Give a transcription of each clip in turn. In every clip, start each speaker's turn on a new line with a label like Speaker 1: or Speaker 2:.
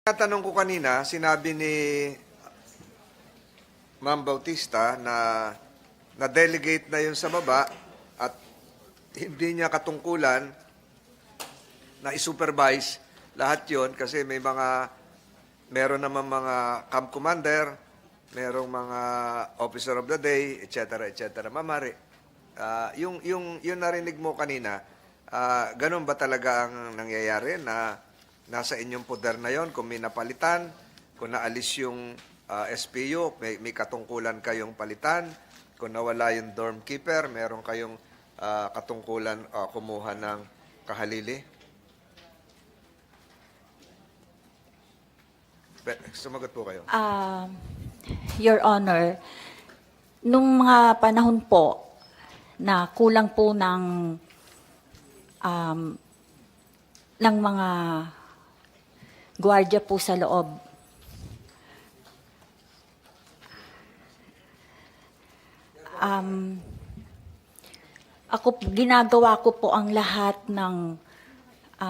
Speaker 1: Tanong ko kanina, sinabi ni Ma'am Bautista na na-delegate na yun sa baba at hindi niya katungkulan na i-supervise lahat yon kasi meron naman mga camp commander, merong mga officer of the day, etc. etc. Mamari, yung narinig mo kanina, ganun ba talaga ang nangyayari na nasa inyong poder na yon kung may napalitan, kung naalis yung SPU, may katungkulan kayong palitan, kung nawala yung dorm keeper, meron kayong katungkulan kumuha ng kahalili? Sumagot po kayo.
Speaker 2: Your Honor, nung mga panahon po na kulang po ng mga gwardiya po sa loob, ginagawa ko po ang lahat ng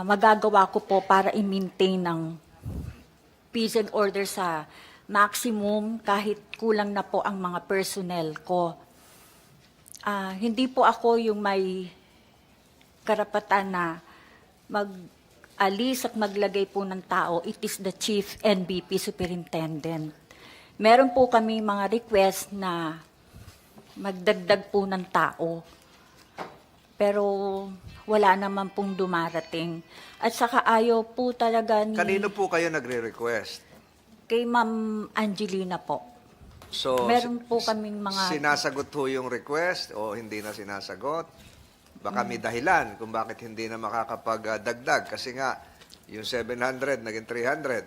Speaker 2: magagawa ko po para i-maintain ng peace and order sa maximum kahit kulang na po ang mga personnel ko. Hindi po ako yung may karapatan na mag-alis at maglagay po ng tao. It is the Chief NBP Superintendent. Meron po kami mga request na magdagdag po ng tao. Pero wala naman pong dumarating. At saka ayaw po talaga ni...
Speaker 1: Kanino po kayo nagre-request?
Speaker 2: Kay Ma'am Angelina po.
Speaker 1: So,
Speaker 2: meron po kaming mga...
Speaker 1: Sinasagot ho yung request o hindi na sinasagot? Baka may dahilan kung bakit hindi na makakapagdagdag. Kasi nga, yung 700 naging 300.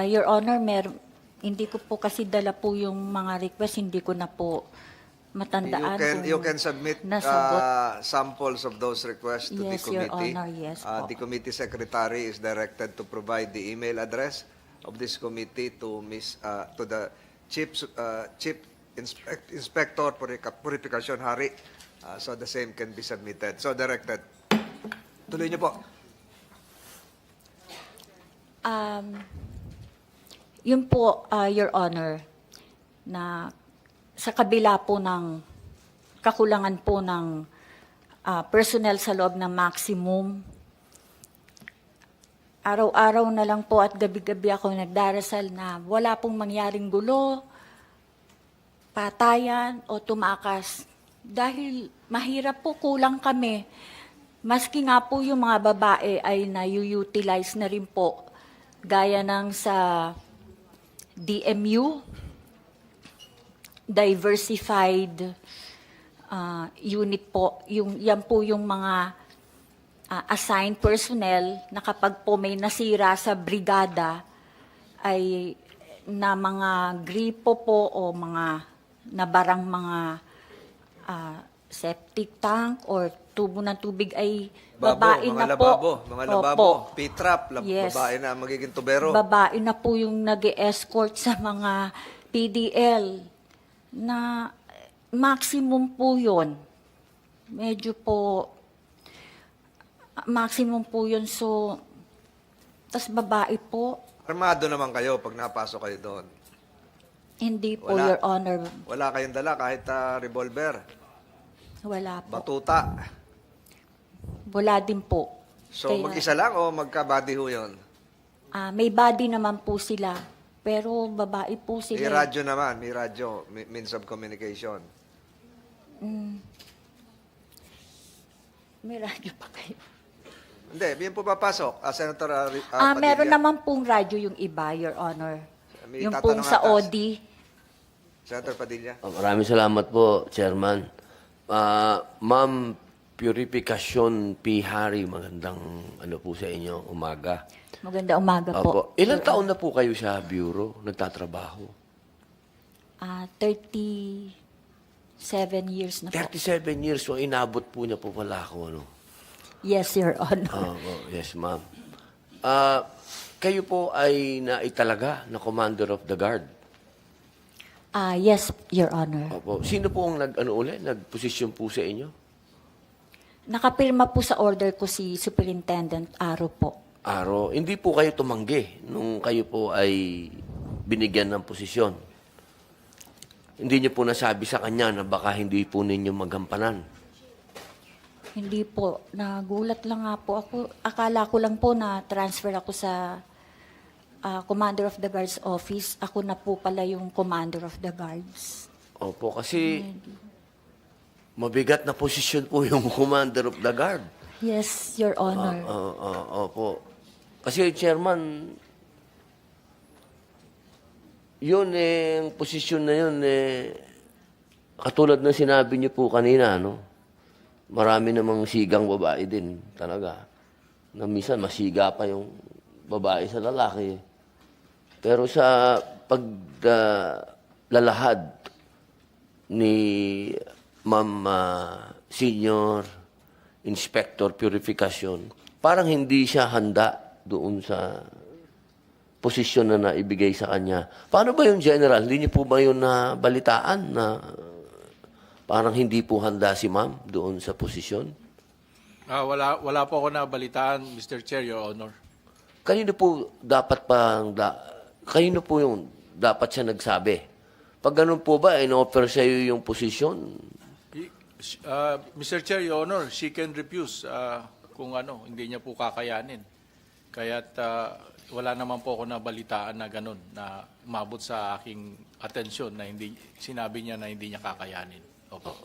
Speaker 2: Your Honor, hindi ko po kasi dala po yung mga request, hindi ko na po matandaan.
Speaker 1: You can submit samples of those requests to the
Speaker 2: Yes,
Speaker 1: committee.
Speaker 2: Your Honor, yes po.
Speaker 1: The committee secretary is directed to provide the email address of this committee to the Chief Inspector Purification Hari, so the same can be submitted. So directed. Tuloy niyo po.
Speaker 2: Yun po, Your Honor, na sa kabila po ng kakulangan po ng personnel sa loob ng maximum, araw-araw na lang po at gabi-gabi ako nagdarasal na wala pong mangyaring gulo, patayan o tumakas. Dahil mahirap po, kulang kami. Maski nga po yung mga babae ay na-utilize na rin po. Gaya ng sa DMU, Diversified Unit po. Yan po yung mga assigned personnel na kapag po may nasira sa brigada ay na mga gripo po o mga nabarang mga septic tank or tubo ng tubig ay babae na po.
Speaker 1: Mga lababo, P-trap,
Speaker 2: Yes.
Speaker 1: babae na magiging tubero.
Speaker 2: Babae na po yung nag-escort sa mga PDL na maximum po yun. Medyo po maximum po yun. So, tas babae po,
Speaker 1: Armado naman kayo pag napasok kayo doon.
Speaker 2: hindi po,
Speaker 1: Wala.
Speaker 2: Your Honor.
Speaker 1: Wala kayong dala kahit revolver,
Speaker 2: Wala po.
Speaker 1: batuta.
Speaker 2: Wala din po.
Speaker 1: So mag-isa lang o magka-body ho yun?
Speaker 2: May body naman po sila. Pero babae po
Speaker 1: May
Speaker 2: sila.
Speaker 1: radyo naman, may radyo, means of communication.
Speaker 2: May radyo pa kayo.
Speaker 1: Hindi, yun po papasok. Senator
Speaker 2: Meron
Speaker 1: Padilla.
Speaker 2: naman pong radyo yung iba, Your Honor.
Speaker 1: May
Speaker 2: Yung
Speaker 1: tatanong
Speaker 2: pong sa
Speaker 1: atas.
Speaker 2: OD.
Speaker 1: Senator Padilla.
Speaker 3: Maraming salamat po, Chairman. Ma'am Purification P. Hari, magandang po sa inyo, umaga.
Speaker 2: Maganda umaga po.
Speaker 3: Opo. Ilang taon na po kayo sa bureau, nagtatrabaho?
Speaker 2: 37 years na po.
Speaker 3: 37 years, so inabot po niya po pala ako, ano?
Speaker 2: Yes, Your Honor.
Speaker 3: Yes, ma'am. Kayo po ay naitalaga na Commander of the Guard.
Speaker 2: Yes, Your Honor.
Speaker 3: Opo. Sino po ang nag-posisyon po sa inyo?
Speaker 2: Nakapirma po sa order ko si Superintendent Aro po.
Speaker 3: Aro, hindi po kayo tumanggi nung kayo po ay binigyan ng posisyon. Hindi niyo po nasabi sa kanya na baka hindi po ninyo magampanan.
Speaker 2: Hindi po. Nagulat lang nga po ako. Akala ko lang po na transfer ako sa Commander of the Guards office. Ako na po pala yung Commander of the Guards.
Speaker 3: Opo, kasi mabigat na posisyon po yung Commander of the Guard.
Speaker 2: Yes, Your Honor.
Speaker 3: Opo. Kasi, Chairman, yun ang posisyon na yun katulad ng sinabi niyo po kanina, no? Marami namang sigang babae din talaga. Na minsan masiga pa yung babae sa lalaki. Pero sa paglalahad ni Ma'am Senior Inspector Purification, parang hindi siya handa doon sa posisyon na naibigay sa kanya. Paano ba yung General? Hindi niyo po ba yun na balitaan na parang hindi po handa si Ma'am doon sa posisyon?
Speaker 4: Wala po ako nabalitaan, Mr. Chair, Your Honor.
Speaker 3: Kanino po kanino po yung dapat siya nagsabi? Pag ganun po ba, in-offer sa iyo yung posisyon?
Speaker 4: Mr. Chair, Your Honor, she can refuse kung hindi niya po kakayanin. Kaya't wala naman po ako nabalitaan na ganun, na umabot sa aking atensyon na sinabi niya na hindi niya kakayanin. Opo.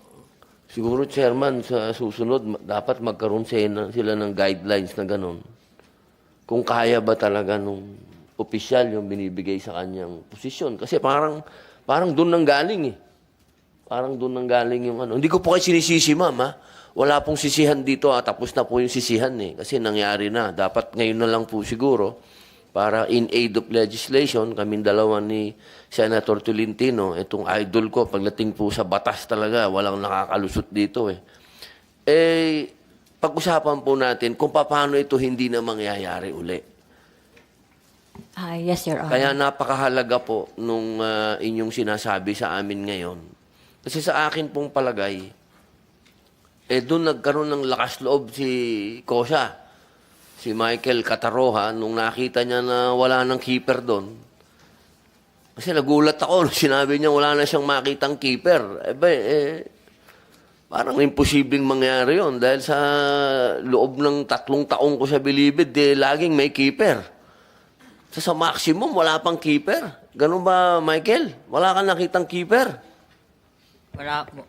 Speaker 3: Siguro, Chairman, sa susunod, dapat magkaroon sila ng guidelines na ganun. Kung kaya ba talaga nung opisyal yung binibigay sa kanyang posisyon. Kasi parang doon nang galing eh. Parang doon nang galing yung ano. Hindi ko po kayo sinisisi, Ma'am, ha? Wala pong sisihan dito, tapos na po yung sisihan eh. Kasi nangyari na. Dapat ngayon na lang po siguro, para in aid of legislation, kaming dalawa ni Senator Tolentino, itong idol ko, pagdating po sa batas talaga, walang nakakalusot dito eh. Pag-usapan po natin kung paano ito hindi na mangyayari uli.
Speaker 2: Yes, Your Honor.
Speaker 3: Kaya napakahalaga po nung inyong sinasabi sa amin ngayon. Kasi sa akin pong palagay, doon nagkaroon ng lakas loob si Kosa, si Michael Cataroha, nung nakita niya na wala nang keeper doon. Kasi nagulat ako nung sinabi niya wala na siyang makitang keeper. Parang imposibleng mangyari yun dahil sa loob ng 3 taong ko sa Bilibid, laging may keeper. Sa maximum, wala pang keeper. Ganun ba, Michael? Wala kang nakitang keeper?
Speaker 5: Wala po.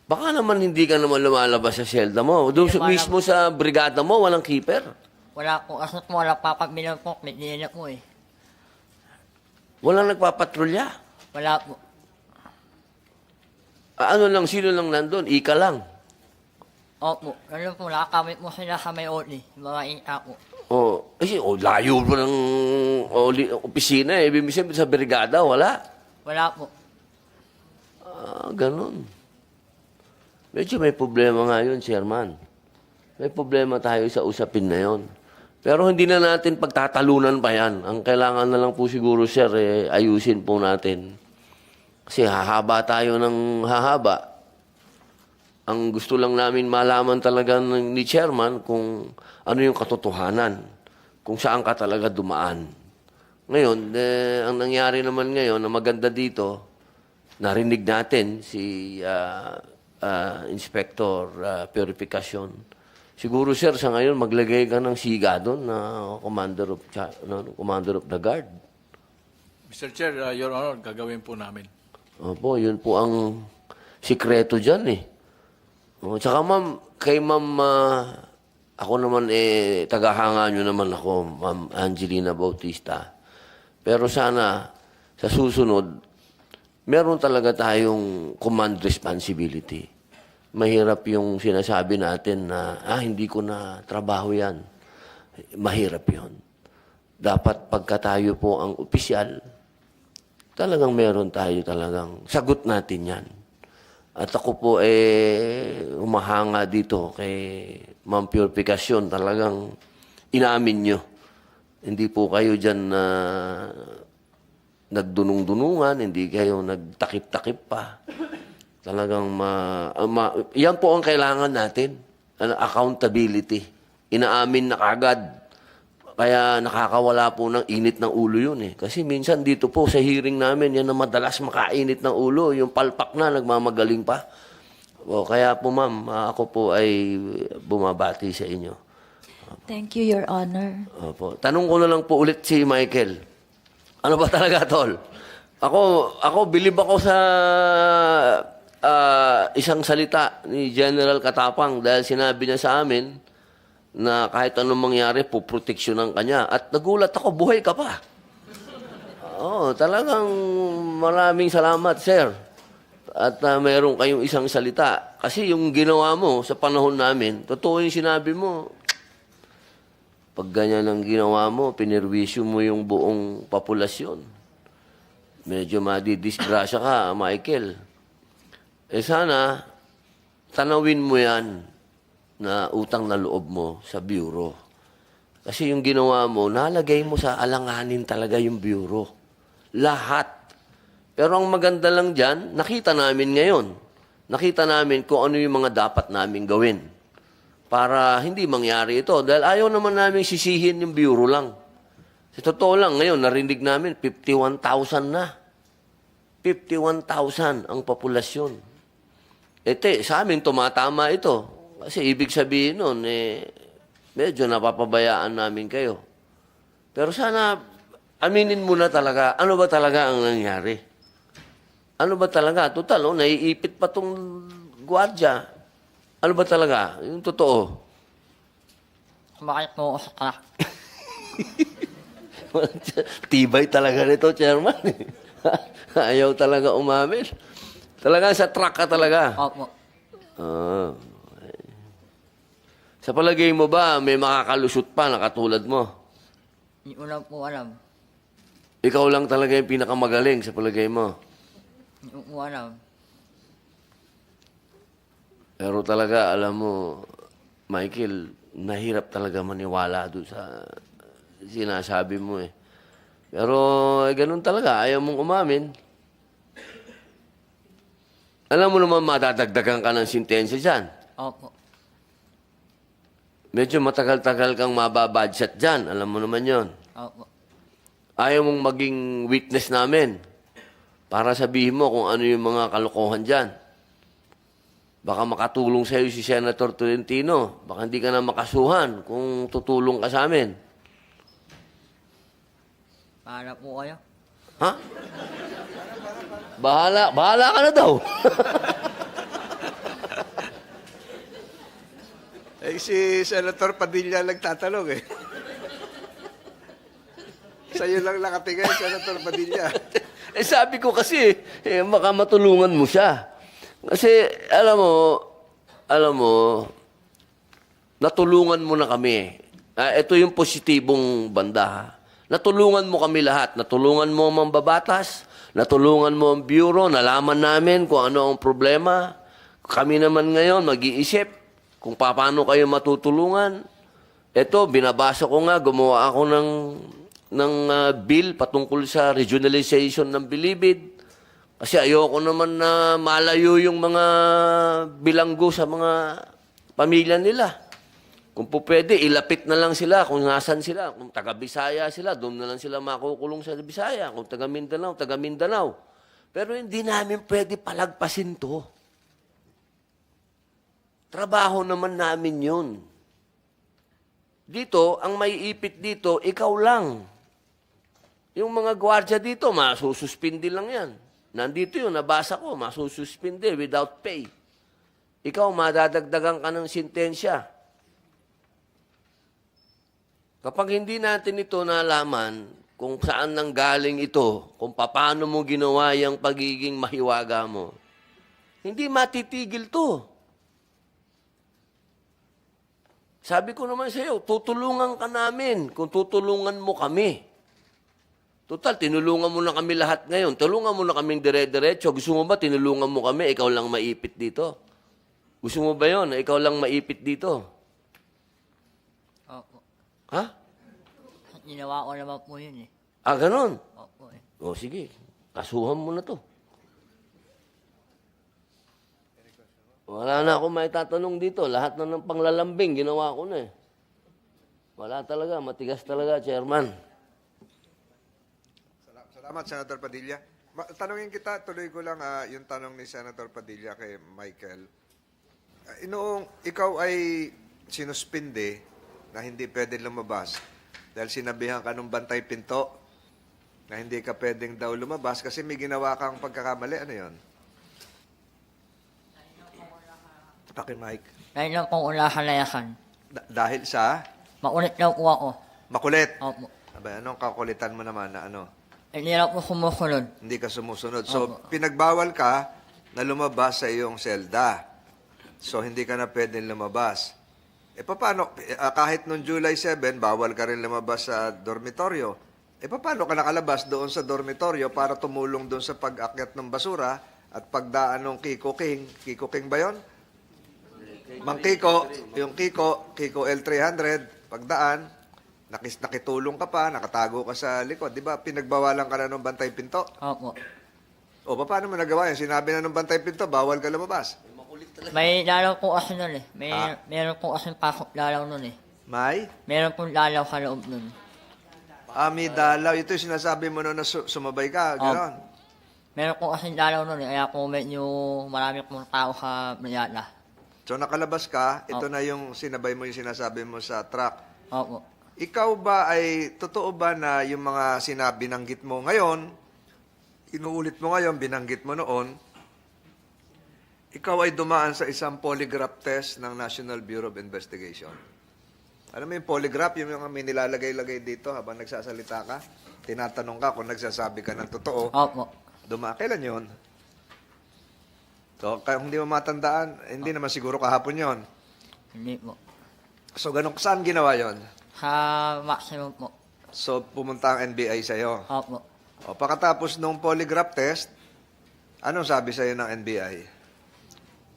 Speaker 3: Baka naman hindi ka naman lumalabas sa selda mo. Doon mismo sa brigada mo, walang keeper.
Speaker 5: Wala po. Kasi po wala papabilang po. May nila po eh.
Speaker 3: Walang nagpapatrolya.
Speaker 5: Wala po.
Speaker 3: Ano lang, sino lang nandun? Ika lang.
Speaker 5: Opo. Ganun po. Nakakamit mo sila sa may oli. Mga ika po.
Speaker 3: Kasi layo pa ng opisina eh. Ibig sabihin sa brigada, wala.
Speaker 5: Wala po.
Speaker 3: Ganun. Medyo may problema nga yun, Chairman. May problema tayo sa usapin na yun. Pero hindi na natin pagtatalunan pa yan. Ang kailangan na lang po siguro, sir, ayusin po natin. Kasi hahaba tayo ng hahaba. Ang gusto lang namin malaman talaga ni Chairman kung ano yung katotohanan. Kung saan ka talaga dumaan. Ngayon, ang nangyari naman ngayon na maganda dito, narinig natin si Inspector Purification. Siguro, sir, sa ngayon, maglagay ka ng siga doon na Commander of the Guard.
Speaker 4: Mr. Chair, Your Honor, gagawin po namin.
Speaker 3: Opo, yun po ang sikreto dyan eh. Tsaka ma'am, kay ma'am, ako naman tagahanga nyo naman ako, Ma'am Angelina Bautista. Pero sana, sa susunod, meron talaga tayong command responsibility. Mahirap yung sinasabi natin na, hindi ko na trabaho yan. Mahirap yun. Dapat pagka tayo po ang opisyal, talagang meron tayo talagang sagot natin yan. At ako po humahanga dito kay Ma'am Purification. Talagang inamin nyo. Hindi po kayo dyan nagdunong-dunungan, hindi kayo nagtakip-takip pa. Talagang yan po ang kailangan natin. Accountability. Inaamin na kagad. Kaya nakakawala po ng init ng ulo yun eh. Kasi minsan dito po sa hearing namin, yan na madalas makainit ng ulo. Yung palpak na, nagmamagaling pa. O, kaya po ma'am, ako po ay bumabati sa inyo.
Speaker 2: Thank you, Your Honor.
Speaker 3: Opo. Tanong ko na lang po ulit si Michael. Ano ba talaga, Tol? Ako bilib ako sa isang salita ni General Katapang dahil sinabi niya sa amin na kahit anong mangyari, puproteksyonan ka niya. At nagulat ako, buhay ka pa. Oo, talagang maraming salamat, sir. At mayroon kayong isang salita. Kasi yung ginawa mo sa panahon namin, totoo yung sinabi mo. Pag ganyan ang ginawa mo, pinirwisyo mo yung buong populasyon. Medyo madidisgrasya ka, Michael. Sana, tanawin mo yan na utang na loob mo sa bureau. Kasi yung ginawa mo, nalagay mo sa alanganin talaga yung bureau. Lahat. Pero ang maganda lang dyan, nakita namin ngayon. Nakita namin kung ano yung mga dapat namin gawin para hindi mangyari ito. Dahil ayaw naman namin sisihin yung bureau lang. Sa totoo lang, ngayon, narinig namin, 51,000 na. 51,000 ang populasyon. Sa amin, tumatama ito. Kasi ibig sabihin nun, medyo napapabayaan namin kayo. Pero sana, aminin mo na talaga, ano ba talaga ang nangyari? Ano ba talaga? Total, naiipit pa tong gwardiya. Ano ba talaga? Yung totoo.
Speaker 5: Kumakit mo ako sa truck.
Speaker 3: Tibay talaga nito, Chairman. Ayaw talaga umamin. Talaga sa truck ka talaga.
Speaker 5: Opo.
Speaker 3: Sa palagay mo ba, may makakalusot pa na katulad mo?
Speaker 5: Hindi ko lang po alam.
Speaker 3: Ikaw lang talaga yung pinakamagaling sa palagay mo.
Speaker 5: Hindi ko po alam.
Speaker 3: Pero talaga, alam mo, Michael, nahirap talaga maniwala doon sa sinasabi mo eh. Pero ganun talaga, ayaw mong umamin. Alam mo naman madadagdagan ka ng sintensya dyan.
Speaker 5: Opo.
Speaker 3: Medyo matagal-tagal kang mababadget dyan. Alam mo naman yon.
Speaker 5: Opo.
Speaker 3: Ayaw mong maging witness namin para sabihin mo kung ano yung mga kalokohan dyan. Baka makatulong sa'yo si Senator Tolentino. Baka hindi ka na makasuhan kung tutulong ka sa amin.
Speaker 5: Paano po kayo?
Speaker 3: Ha? Bahala ka na daw.
Speaker 1: Si Senator Padilla nagtatanong eh. Sa'yo lang nakatingin, Senator Padilla.
Speaker 3: Sabi ko kasi, baka matulungan mo siya. Kasi, alam mo, natulungan mo na kami. Ito yung positibong banda, ha? Natulungan mo kami lahat. Natulungan mo ang mambabatas, natulungan mo ang bureau, nalaman namin kung ano ang problema. Kami naman ngayon mag-iisip kung paano kayo matutulungan. Ito, binabasa ko nga, gumawa ako ng bill patungkol sa regionalization ng Bilibid. Kasi ayoko naman na malayo yung mga bilanggo sa mga pamilya nila. Kung po pwede, ilapit na lang sila kung nasan sila. Kung taga-Bisaya sila, doon na lang sila makukulong sa Bisaya. Kung taga-Mindanao, taga-Mindanao. Pero hindi namin pwede palagpasin to. Trabaho naman namin yun. Dito, ang maiipit dito, ikaw lang. Yung mga gwardiya dito, masususpindi lang yan. Nandito yun, nabasa ko, masususpindi without pay. Ikaw, madadagdagan ka ng sintensya. Kapag hindi natin ito nalaman kung saan nanggaling ito, kung paano mo ginawa yung pagiging mahiwaga mo, hindi matitigil to. Sabi ko naman sa iyo, tutulungan ka namin kung tutulungan mo kami. Total, tinulungan mo na kami lahat ngayon. Tulungan mo na kaming dire-diretso. Gusto mo ba tinulungan mo kami, ikaw lang maipit dito? Gusto mo ba yon na ikaw lang maipit dito?
Speaker 5: Opo.
Speaker 3: Ha?
Speaker 5: Ginawa ko naman po yun eh.
Speaker 3: Ganon.
Speaker 5: Opo eh.
Speaker 3: O sige, kasuhan mo na to. Wala na ako may tatanong dito. Lahat na ng panglalambing, ginawa ko na eh. Wala talaga, matigas talaga, Chairman.
Speaker 1: Salamat, Senator Padilla. Tanungin kita, tuloy ko lang yung tanong ni Senator Padilla kay Michael. Noong ikaw ay sinuspinde na hindi pwede lumabas dahil sinabihan ka nung bantay pinto na hindi ka pwedeng daw lumabas kasi may ginawa kang pagkakamali. Ano yun? Paki Mike.
Speaker 5: Dahil lang pong ulahalayakan.
Speaker 1: Dahil sa
Speaker 5: Makulit daw po ako.
Speaker 1: makulit.
Speaker 5: Opo.
Speaker 1: Aba, anong kakulitan mo naman na ano?
Speaker 5: Hindi lang po sumusunod.
Speaker 1: Hindi ka sumusunod. So, pinagbawal ka na lumabas sa iyong selda. So, hindi ka na pwedeng lumabas. Paano? Kahit noong July 7, bawal ka rin lumabas sa dormitoryo. Paano ka nakalabas doon sa dormitoryo para tumulong doon sa pag-akyat ng basura at pagdaan ng Kiko King? Kiko King ba yun? Mang Kiko, yung Kiko L300, pagdaan, nakitulong ka pa, nakatago ka sa likod. Di ba, pinagbawalan ka na ng bantay pinto?
Speaker 5: Opo.
Speaker 1: O, paano mo nagawa yun? Sinabi na ng bantay pinto, bawal ka lumabas.
Speaker 5: May lalaw po kasi nun eh.
Speaker 1: Ah.
Speaker 5: Meron po kasi pasok lalaw nun eh.
Speaker 1: May?
Speaker 5: Meron po lalaw sa loob nun.
Speaker 1: May dalaw. Ito yung sinasabi mo noon na sumabay ka. Gano'n.
Speaker 5: Meron po kasi lalaw nun eh. Kaya po medyo marami pong tao sa Mayala.
Speaker 1: So, nakalabas ka. Ito
Speaker 5: Opo.
Speaker 1: na yung sinabay mo yung sinasabi mo sa truck.
Speaker 5: Opo.
Speaker 1: Ikaw ba ay, totoo ba na yung mga binanggit mo ngayon, inuulit mo ngayon, binanggit mo noon, ikaw ay dumaan sa isang polygraph test ng National Bureau of Investigation? Alam mo yung polygraph, yung may nilalagay-lagay dito habang nagsasalita ka, tinatanong ka kung nagsasabi ka ng totoo.
Speaker 5: Opo.
Speaker 1: Kailan yun? So, kung hindi mo matandaan, hindi naman siguro kahapon yon.
Speaker 5: Hindi po.
Speaker 1: So, saan ginawa yon?
Speaker 5: Sa maximum po.
Speaker 1: So, pumunta ang NBI sa'yo.
Speaker 5: Opo.
Speaker 1: O, pagkatapos nung polygraph test, anong sabi sa'yo ng NBI?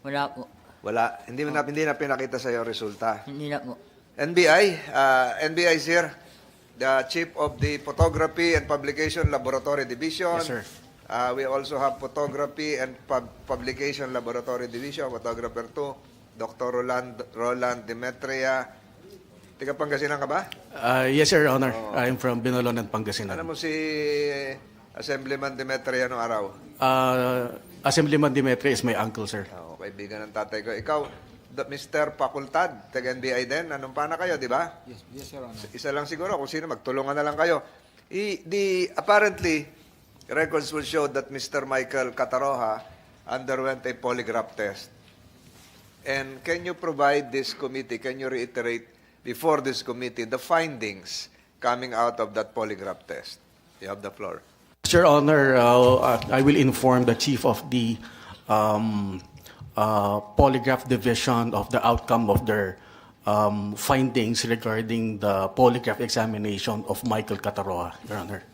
Speaker 5: Wala po.
Speaker 1: Wala. Hindi na pinakita sa'yo resulta.
Speaker 5: Hindi na po.
Speaker 1: NBI is here. The Chief of the Photography and Publication Laboratory Division.
Speaker 6: Yes, sir.
Speaker 1: We also have Photography and Publication Laboratory Division, Photographer 2, Dr. Roland Demetria. Tiga Pangasinan ka ba?
Speaker 6: Yes, Your Honor. I'm from Binalon and Pangasinan.
Speaker 1: Ano mo si Assemblyman Demetria noong araw?
Speaker 6: Assemblyman Dimitri is my uncle, sir.
Speaker 1: Kaibigan ng tatay ko. Ikaw, Mr. Facultad, taga-NBI din. Anong pana kayo, di ba?
Speaker 7: Yes, Your Honor.
Speaker 1: Isa lang siguro, kung sino, magtulungan na lang kayo. Apparently, records will show that Mr. Michael Cataroha underwent a polygraph test. And can you provide this committee, can you reiterate before this committee the findings coming out of that polygraph test? You have the floor.
Speaker 6: Your Honor, I will inform the chief of the polygraph division of the outcome of their findings regarding the polygraph examination of Michael Cataroha, Your Honor.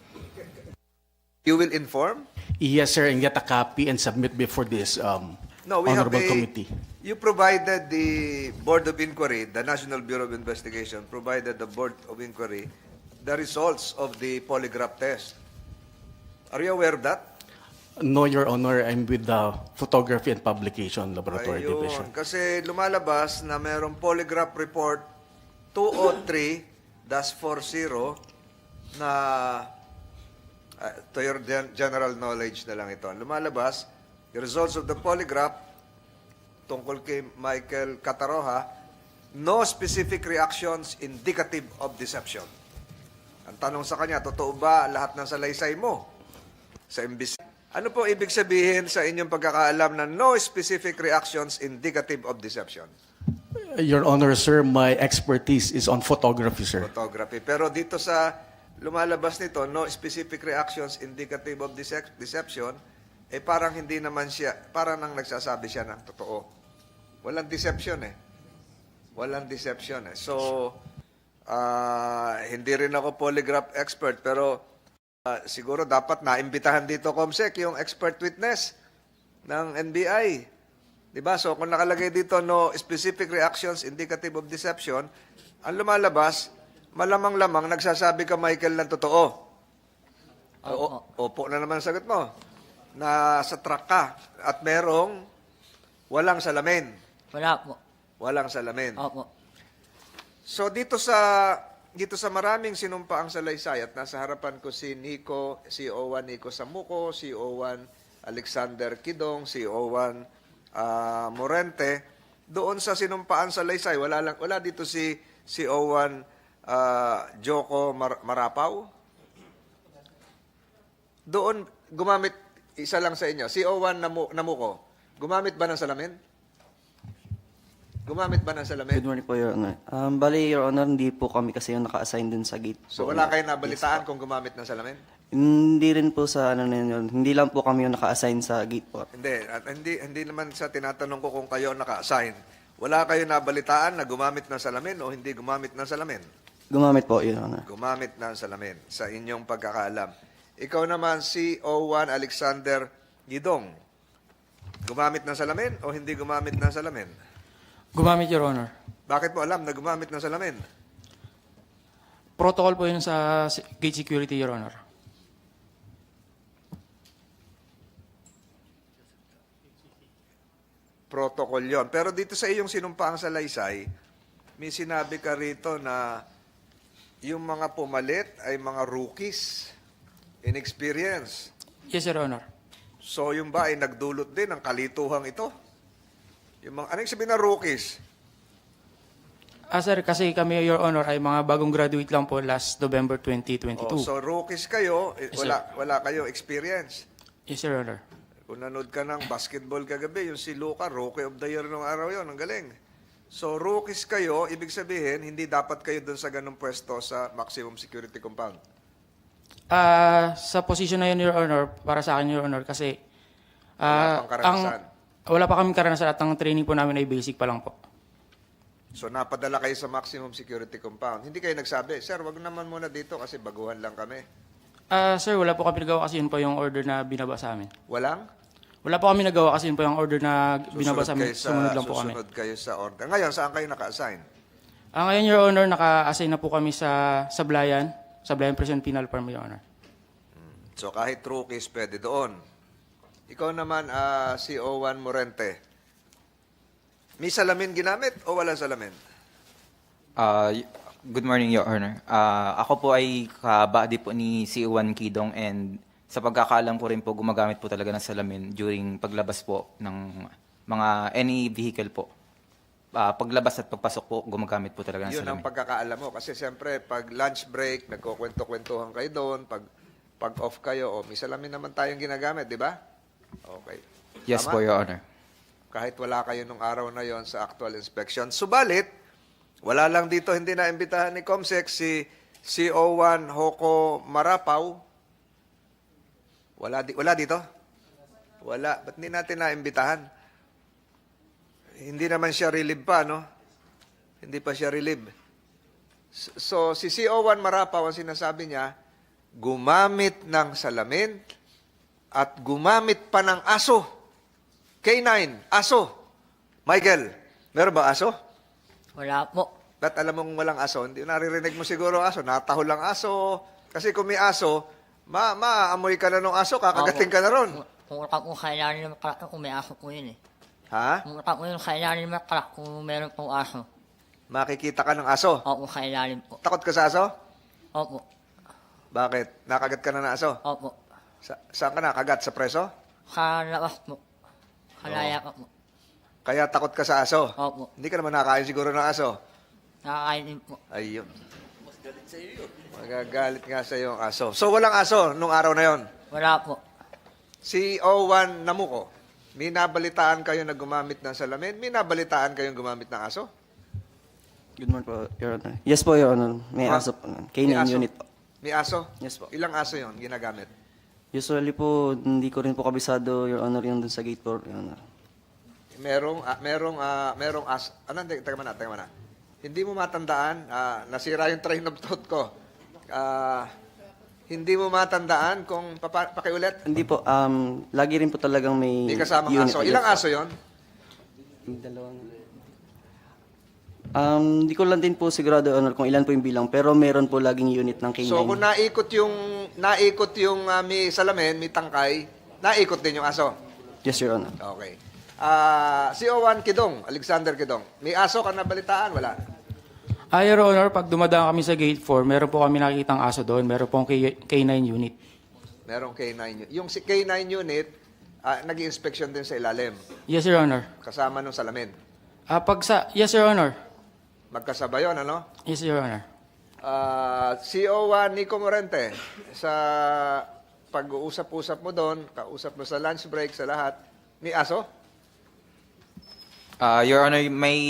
Speaker 1: You will inform?
Speaker 6: Yes, sir, and get a copy and submit before this
Speaker 1: No, we have
Speaker 6: honorable committee.
Speaker 1: You provided the Board of Inquiry, the National Bureau of Investigation, provided the Board of Inquiry the results of the polygraph test. Are you aware of that?
Speaker 6: No, Your Honor, I'm with the Photography and Publication Laboratory Division.
Speaker 1: Kasi lumalabas na mayroong polygraph report 203-40 na to your general knowledge na lang ito. Lumalabas, the results of the polygraph tungkol kay Michael Cataroha, no specific reactions indicative of deception. Ang tanong sa kanya, totoo ba lahat ng salaysay mo sa imbis? Ano po ibig sabihin sa inyong pagkakaalam na no specific reactions indicative of deception?
Speaker 6: Your Honor, sir, my expertise is on photography, sir.
Speaker 1: Photography. Pero dito sa lumalabas nito, no specific reactions indicative of deception, parang hindi naman siya, parang nang nagsasabi siya ng totoo. Walang deception eh. Walang deception eh. So, hindi rin ako polygraph expert, pero siguro dapat naimbitahan dito, Comsec, yung expert witness ng NBI. Diba? So, kung nakalagay dito, no specific reactions indicative of deception, ang lumalabas, malamang-lamang nagsasabi ka, Michael, ng totoo. Opo na naman ang sagot mo. Na sa truck ka at merong Walang salamin.
Speaker 5: Wala po.
Speaker 1: Walang salamin.
Speaker 5: Opo.
Speaker 1: So dito sa maraming sinumpaang salaysay at nasa harapan ko si Nico, si Owan Nico Samuco, si Owan Alexander Kidong, si Owan Morente. Doon sa sinumpaan salaysay, wala dito si Owan Joko Marapaw. Doon gumamit isa lang sa inyo, si Owan Namuco. Gumamit ba ng salamin? Gumamit ba ng salamin?
Speaker 7: Good morning po, Your Honor. Bali, Your Honor, hindi po kami kasi yung naka-assign dun sa gate.
Speaker 1: So
Speaker 7: po.
Speaker 1: wala kayong nabalitaan kung gumamit ng salamin?
Speaker 7: Hindi rin po sa ano na yun. Hindi lang po kami yung naka-assign sa gate po.
Speaker 1: Hindi, at hindi naman sa tinatanong ko kung kayo naka-assign. Wala kayo nabalitaan na gumamit ng salamin o hindi gumamit ng salamin?
Speaker 7: Gumamit po, Your Honor.
Speaker 1: Gumamit ng salamin sa inyong pagkakaalam. Ikaw naman si Owan Alexander Gidong. Gumamit ng salamin o hindi gumamit ng salamin?
Speaker 8: Gumamit, Your Honor.
Speaker 1: Bakit mo alam na gumamit ng salamin?
Speaker 8: Protocol po yun sa gate security, Your Honor.
Speaker 1: Protocol yon. Pero dito sa iyong sinumpaang salaysay, may sinabi ka rito na yung mga pumalit ay mga rookies, inexperienced.
Speaker 8: Yes, Your Honor.
Speaker 1: So yung ba ay nagdulot din ng kalituhang ito? Yung mga, anong sabihin na rookies?
Speaker 8: Sir, kasi kami, Your Honor, ay mga bagong graduate lang po last November 2022.
Speaker 1: Oh, so rookies kayo,
Speaker 8: Yes,
Speaker 1: wala kayo experience.
Speaker 8: Yes, Your Honor.
Speaker 1: Kung nanood ka ng basketball kagabi, yung si Luka, Rookie of the Year nung araw yon, ang galing. So rookies kayo, ibig sabihin, hindi dapat kayo dun sa ganung pwesto sa maximum security compound.
Speaker 8: Sa position na yun, Your Honor, para sa akin, Your Honor, kasi
Speaker 1: Wala pang karanasan.
Speaker 8: wala pa kaming karanasan at ang training po namin ay basic pa lang po.
Speaker 1: So napadala kayo sa maximum security compound. Hindi kayo nagsabi, sir, wag naman muna dito kasi baguhan lang kami.
Speaker 8: Sir, wala po kami nagawa kasi yun po yung order na binaba sa amin.
Speaker 1: Walang?
Speaker 8: Wala po kami nagawa kasi yun po yung order na binaba sa amin. Sumunod lang po kami.
Speaker 1: Susunod kayo sa order. Ngayon, saan kayo naka-assign?
Speaker 8: Ngayon, Your Honor, naka-assign na po kami sa Sablayan Prison Penal Farm, Your Honor.
Speaker 1: So kahit rookies, pwede doon. Ikaw naman, si Owan Morente. May salamin ginamit o wala salamin?
Speaker 9: Good morning, Your Honor. Ako po ay kabady po ni si Juan Kidong and sa pagkakaalam ko rin po gumagamit po talaga ng salamin during paglabas po ng mga any vehicle po. Paglabas at pagpasok po gumagamit po talaga ng
Speaker 1: Yun ang
Speaker 9: salamin.
Speaker 1: pagkakaalam mo. Kasi siyempre, pag lunch break, nagkukwento-kwentuhan kayo doon. Pag off kayo, may salamin naman tayong ginagamit, di ba? Okay.
Speaker 9: Yes
Speaker 1: Tama?
Speaker 9: po, Your Honor.
Speaker 1: Kahit wala kayo nung araw na yon sa actual inspection. Subalit, wala lang dito, hindi na imbitahan ni Comsec si Owan Hoko Marapaw. Wala dito? Wala. Ba't hindi natin na-imbitahan? Hindi naman siya relieve pa, no? Hindi pa siya relieve. So, si Owan Marapaw, ang sinasabi niya, gumamit ng salamin at gumamit pa ng aso. K9, aso. Michael, meron ba aso?
Speaker 5: Wala po.
Speaker 1: Ba't alam mong walang aso? Hindi naririnig mo siguro aso. Natahol lang aso. Kasi kung may aso, maamoy ka na ng aso, kakagating ka na ron.
Speaker 5: Pumunta ko kailangan naman kalak kung may aso po yun eh.
Speaker 1: Ha?
Speaker 5: Pumunta ko yun kailangan naman kalak kung meron pong aso.
Speaker 1: Makikita ka ng aso.
Speaker 5: Opo, kailangan po.
Speaker 1: Takot ka sa aso?
Speaker 5: Opo.
Speaker 1: Bakit? Nakagat ka na ng aso?
Speaker 5: Opo.
Speaker 1: Saan ka nakagat? Sa preso?
Speaker 5: Kalabas po. Kalaya ka po.
Speaker 1: Kaya takot ka sa aso?
Speaker 5: Opo.
Speaker 1: Hindi ka naman nakakain siguro ng aso.
Speaker 5: Nakakain din po.
Speaker 1: Ayun. Magagalit nga sa iyo ang aso. So, walang aso nung araw na yon.
Speaker 5: Wala po.
Speaker 1: Si Owan Namuco, may nabalitaan kayo na gumamit ng salamin? May nabalitaan kayong gumamit ng aso?
Speaker 7: Good morning po, Your Honor. Yes po, Your Honor. May
Speaker 1: Ha?
Speaker 7: aso po.
Speaker 1: May
Speaker 7: K9
Speaker 1: aso?
Speaker 7: unit po.
Speaker 1: May aso?
Speaker 7: Yes po.
Speaker 1: Ilang aso yon ginagamit?
Speaker 7: Usually po, hindi ko rin po kabisado, Your Honor, yung dun sa gate po, Your Honor.
Speaker 1: Merong aso. Ano? Teka muna. Hindi mo matandaan, nasira yung train of thought ko. Hindi mo matandaan kung pakiulit?
Speaker 7: Hindi po, lagi rin po talagang may
Speaker 1: Hindi kasamang
Speaker 7: unit.
Speaker 1: aso.
Speaker 7: Yes
Speaker 1: Ilang
Speaker 7: po.
Speaker 1: aso yon?
Speaker 7: Dalawang. Hindi ko lang din po sigurado, Honor, kung ilan po yung bilang, pero meron po laging unit ng K9.
Speaker 1: So kung naikot yung may salamin, may tangkay, naikot din yung aso.
Speaker 7: Yes, Your Honor.
Speaker 1: Okay. CO1 Kidong, Alexander Kidong. May aso ka nabalitaan? Wala.
Speaker 8: Your Honor, pag dumadaan kami sa Gate 4, meron po kami nakikitang aso doon. Meron pong K9 unit.
Speaker 1: Merong K9 unit. Yung si K9 unit, nag-inspection din sa ilalim.
Speaker 8: Yes, Your Honor.
Speaker 1: Kasama nung salamin.
Speaker 8: Yes, Your Honor.
Speaker 1: Magkasabay yun, ano?
Speaker 8: Yes, Your Honor.
Speaker 1: CO1 Nico Morente, sa pag-uusap-usap mo doon, kausap mo sa lunch break, sa lahat, may aso?
Speaker 9: Your Honor, may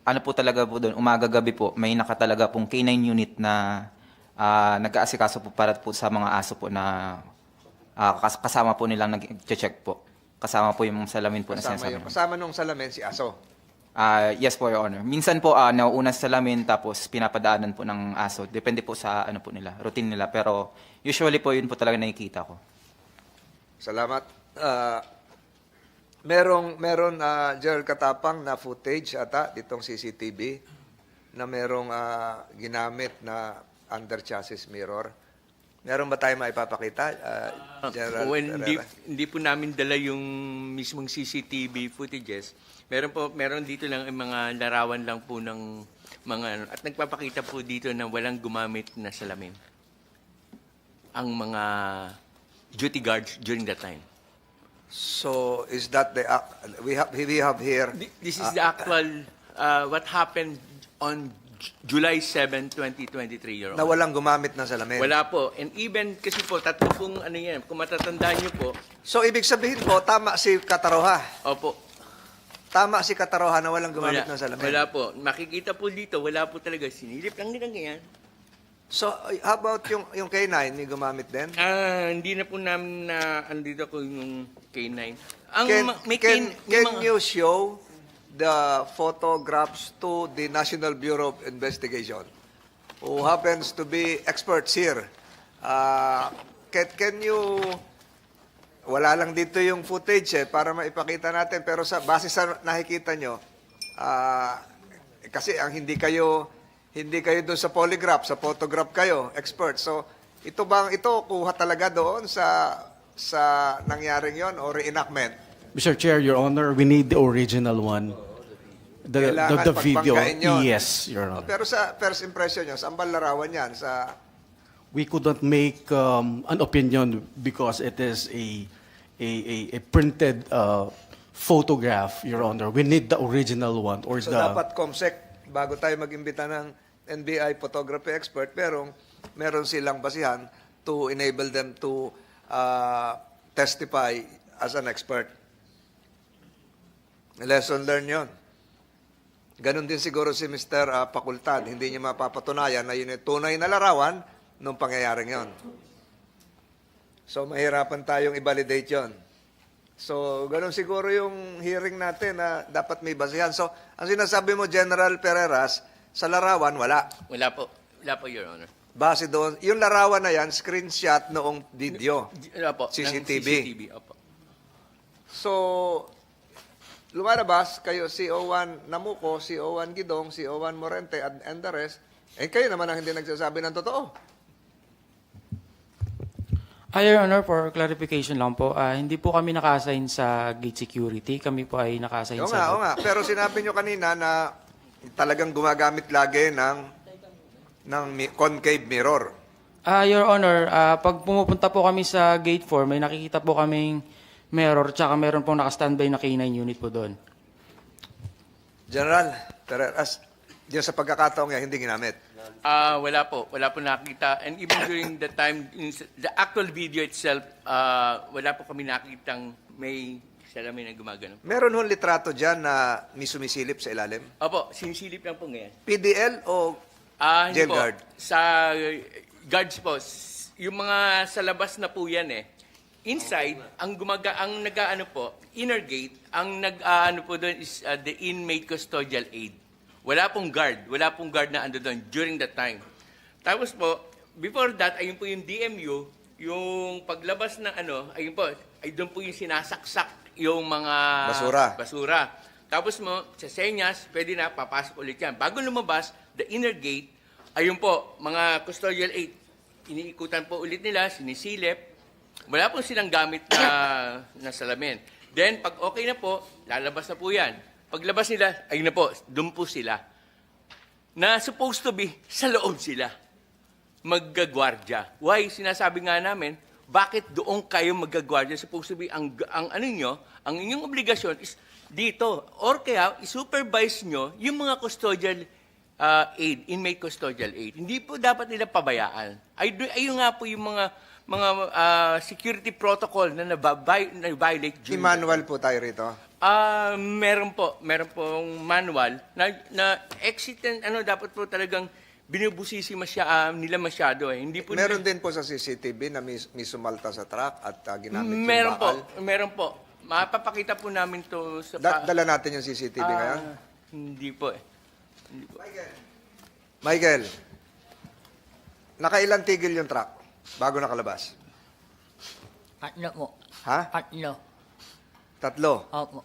Speaker 9: ano po talaga po doon, umaga-gabi po, may nakatalaga pong K9 unit na nag-aasikaso po para po sa mga aso po na kasama po nilang nag-check po. Kasama po yung salamin po na sinasabi.
Speaker 1: Kasama nung salamin si aso.
Speaker 9: Yes po, Your Honor. Minsan po, nauuna sa salamin tapos pinapadaanan po ng aso. Depende po sa ano po nila, routine nila. Pero usually po, yun po talaga nakikita ko.
Speaker 1: Salamat. Meron Gerald Katapang na footage ata ditong CCTV na merong ginamit na under chassis mirror. Meron ba tayo maipapakita, Gerald Ferreira?
Speaker 10: Hindi po namin dala yung mismong CCTV footages. Meron dito lang mga larawan lang po ng mga at nagpapakita po dito na walang gumamit na salamin ang mga duty guards during that time.
Speaker 1: So is that the we have here?
Speaker 10: This is the actual what happened on July 7, 2023, Your
Speaker 1: Na
Speaker 10: Honor.
Speaker 1: walang gumamit ng salamin.
Speaker 10: Wala po. And even kasi po, tatlo pong ano yan, kung matatandaan niyo po,
Speaker 1: So ibig sabihin po, tama si Kataroha.
Speaker 10: opo,
Speaker 1: Tama si Kataroha na walang gumamit ng salamin.
Speaker 10: wala po. Makikita po dito, wala po talaga. Sinilip lang nila ganyan.
Speaker 1: So how about yung K9, may gumamit din?
Speaker 10: Hindi na po namin na andito ko yung K9. Ang may
Speaker 1: Can
Speaker 10: may mga-
Speaker 1: you show the photographs to the National Bureau of Investigation, who happens to be experts here? Can you... Wala lang dito yung footage para maipakita natin. Pero base sa nakikita nyo, kasi ang hindi kayo doon sa polygraph, sa photograph kayo, expert. So, ito kuha talaga doon sa nangyaring yon o reenactment?
Speaker 6: Mr. Chair, Your Honor, we need the original one. The
Speaker 1: Kailangan
Speaker 6: video.
Speaker 1: pagpangkain yun.
Speaker 6: Yes, Your Honor.
Speaker 1: Pero sa first impression nyo, saan ba larawan yan?
Speaker 6: We could not make an opinion because it is a printed photograph, Your Honor. We need the original one or
Speaker 1: So
Speaker 6: the...
Speaker 1: dapat COMSEC, bago tayo mag-imbita ng NBI photography expert, pero meron silang basihan to enable them to testify as an expert. Lesson learned yun. Ganon din siguro si Mr. Pakultad. Hindi niya mapapatunayan na yun ay tunay na larawan nung pangyayaring yon. So, mahirapan tayong i-validate yon. So, ganun siguro yung hearing natin na dapat may basihan. So, ang sinasabi mo, General Pereras, sa larawan, wala.
Speaker 10: Wala po. Wala po, Your Honor.
Speaker 1: Base doon, yung larawan na yan, screenshot noong video.
Speaker 10: Wala po. ng
Speaker 1: CCTV.
Speaker 10: CCTV, opo.
Speaker 1: So, lumalabas kayo, CO1 Namuco, CO1 Gidong, CO1 Morente, and the rest. Kayo naman ang hindi nagsasabi ng totoo.
Speaker 8: Your Honor, for clarification lang po, hindi po kami naka-assign sa gate security. Kami po ay naka-assign
Speaker 1: Oo
Speaker 8: sa...
Speaker 1: nga. Pero sinabi nyo kanina na talagang gumagamit lagi ng concave mirror.
Speaker 8: Your Honor, pag pumupunta po kami sa gate 4, may nakikita po kaming mirror, tsaka meron pong naka-standby na K9 unit po doon.
Speaker 1: General Pereras, diyan sa pagkakataong yan, hindi ginamit.
Speaker 10: Wala po. Wala po nakita. And even during the time, the actual video itself, wala po kami nakitang may salamin na gumagano.
Speaker 1: Meron hong litrato dyan na may sumisilip sa ilalim?
Speaker 10: Opo, sinisilip lang po ngayon.
Speaker 1: PDL o
Speaker 10: Hindi
Speaker 1: jail
Speaker 10: po.
Speaker 1: guard?
Speaker 10: Sa guards po, yung mga sa labas na po yan eh. Inside, ang nag-aano po, inner gate, ang nag-aano po doon is the inmate custodial aid. Wala pong guard na ando doon during that time. Tapos po, before that, ayun po yung DMU, yung paglabas ng ayun po, ay doon po yung sinasaksak yung mga basura. Tapos mo, sa senyas, pwede na, papasok ulit yan. Bago lumabas, the inner gate, ayun po, mga custodial aid, iniikutan po ulit nila, sinisilip. Wala po silang gamit na salamin. Then, pag okay na po, lalabas na po yan. Paglabas nila, ayun na po, doon po sila. Na supposed to be, sa loob sila. Maggagwardya. Why? Sinasabi nga namin, bakit doon kayo maggagwardya? Supposed to be, ang ano nyo, ang inyong obligasyon is dito. Or kaya, isupervise nyo yung mga custodial aid, inmate custodial aid. Hindi po dapat nila pabayaan. Ayun nga po yung mga security protocol na na-violate.
Speaker 1: May manual po tayo rito.
Speaker 10: Meron pong manual na exit and dapat po talagang binubusisi nila masyado eh. Hindi po
Speaker 1: Meron din po sa CCTV na may sumalta sa truck at ginamit yung bakal.
Speaker 10: Meron po. Mapapakita po namin to sa
Speaker 1: Dala natin yung CCTV ngayon.
Speaker 10: Hindi po eh.
Speaker 1: Michael, nakailang tigil yung truck bago nakalabas?
Speaker 5: Tatlo po.
Speaker 1: Ha?
Speaker 5: Tatlo.
Speaker 1: 3.
Speaker 5: Opo.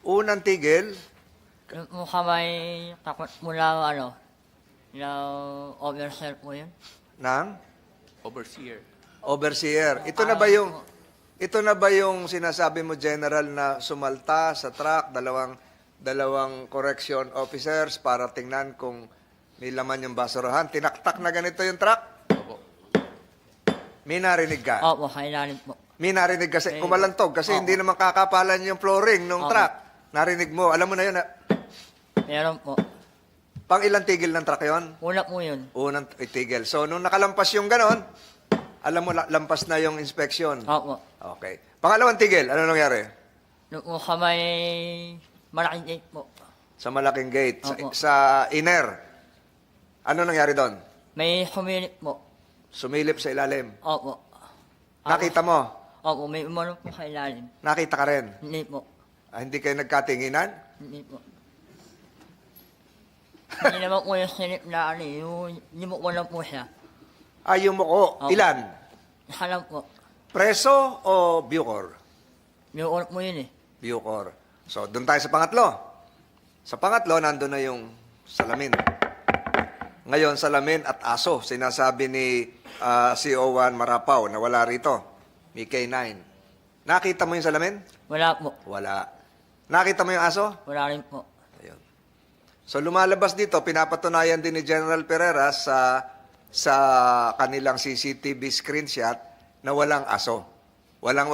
Speaker 1: Unang tigil,
Speaker 5: Yung po kamay takot mula na overseer po yun.
Speaker 1: ng
Speaker 10: Overseer.
Speaker 1: overseer. Ito na ba yung sinasabi mo, General, na sumalta sa truck, dalawang correction officers para tingnan kung may laman yung basurahan? Tinaktak na ganito yung truck?
Speaker 10: Opo.
Speaker 1: May narinig ka?
Speaker 5: Opo, kailangan po.
Speaker 1: May narinig kasi, kumalantog kasi hindi naman kakapalan yung flooring ng truck. Narinig mo, alam mo na yun.
Speaker 5: Meron po.
Speaker 1: Pang ilang tigil ng truck yon?
Speaker 5: Una po yun.
Speaker 1: Unang tigil. So, nung nakalampas yung ganon, alam mo, lampas na yung inspection.
Speaker 5: Opo.
Speaker 1: Okay. Pangalawang tigil, ano nangyari?
Speaker 5: Yung po kamay malaking gate po.
Speaker 1: Sa malaking gate,
Speaker 5: Opo.
Speaker 1: sa inner. Ano nangyari doon?
Speaker 5: May humilit po.
Speaker 1: Sumilip sa ilalim.
Speaker 5: Opo.
Speaker 1: Nakita mo?
Speaker 5: Opo, may umano po sa ilalim.
Speaker 1: Nakita ka rin?
Speaker 5: Hindi po.
Speaker 1: Hindi kayo nagkatinginan?
Speaker 5: Hindi po. Hindi naman po yung sinip na yung limok ko lang po siya.
Speaker 1: Yung muko.
Speaker 5: Opo.
Speaker 1: Ilan?
Speaker 5: Isa lang po.
Speaker 1: Preso o Bucor?
Speaker 5: Yung ulit mo yun eh.
Speaker 1: Bucor. So, doon tayo sa pangatlo. Sa pangatlo, nandun na yung salamin. Ngayon, salamin at aso. Sinasabi ni CO1 Marapaw na wala rito. May K9. Nakita mo yung salamin?
Speaker 5: Wala po.
Speaker 1: Wala. Nakita mo yung aso?
Speaker 5: Wala rin po.
Speaker 1: Ayun. So, lumalabas dito, pinapatunayan din ni General Pereira sa kanilang CCTV screenshot na walang aso. Walang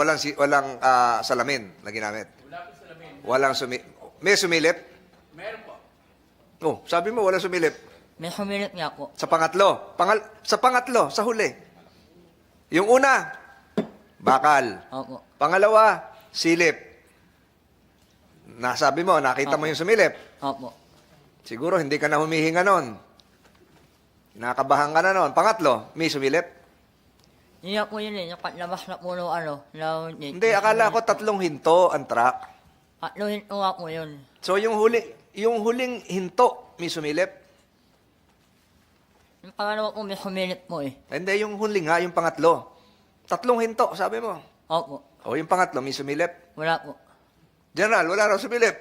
Speaker 1: salamin na ginamit. Walang may sumilip?
Speaker 10: Meron po.
Speaker 1: Oh, sabi mo walang sumilip.
Speaker 5: May humilit nga po.
Speaker 1: Sa pangatlo. Sa pangatlo, sa huli. Yung una, bakal.
Speaker 5: Opo.
Speaker 1: Pangalawa, silip. Nasabi mo, nakita mo yung sumilip.
Speaker 5: Opo.
Speaker 1: Siguro hindi ka na humihinga nun. Nakabahan ka na nun. Pangatlo, may sumilip.
Speaker 5: Hindi po yun eh. Nakalabas na po
Speaker 1: Hindi, akala ko 3 hinto ang truck.
Speaker 5: Atluhin ko nga po yun.
Speaker 1: So yung huling hinto, may sumilip.
Speaker 5: Yung pangalawa po may humilit po eh.
Speaker 1: Hindi, yung huli nga, yung pangatlo. 3 hinto, sabi mo.
Speaker 5: Opo.
Speaker 1: O yung pangatlo, may sumilip.
Speaker 5: Wala po.
Speaker 1: General, wala raw sumilip.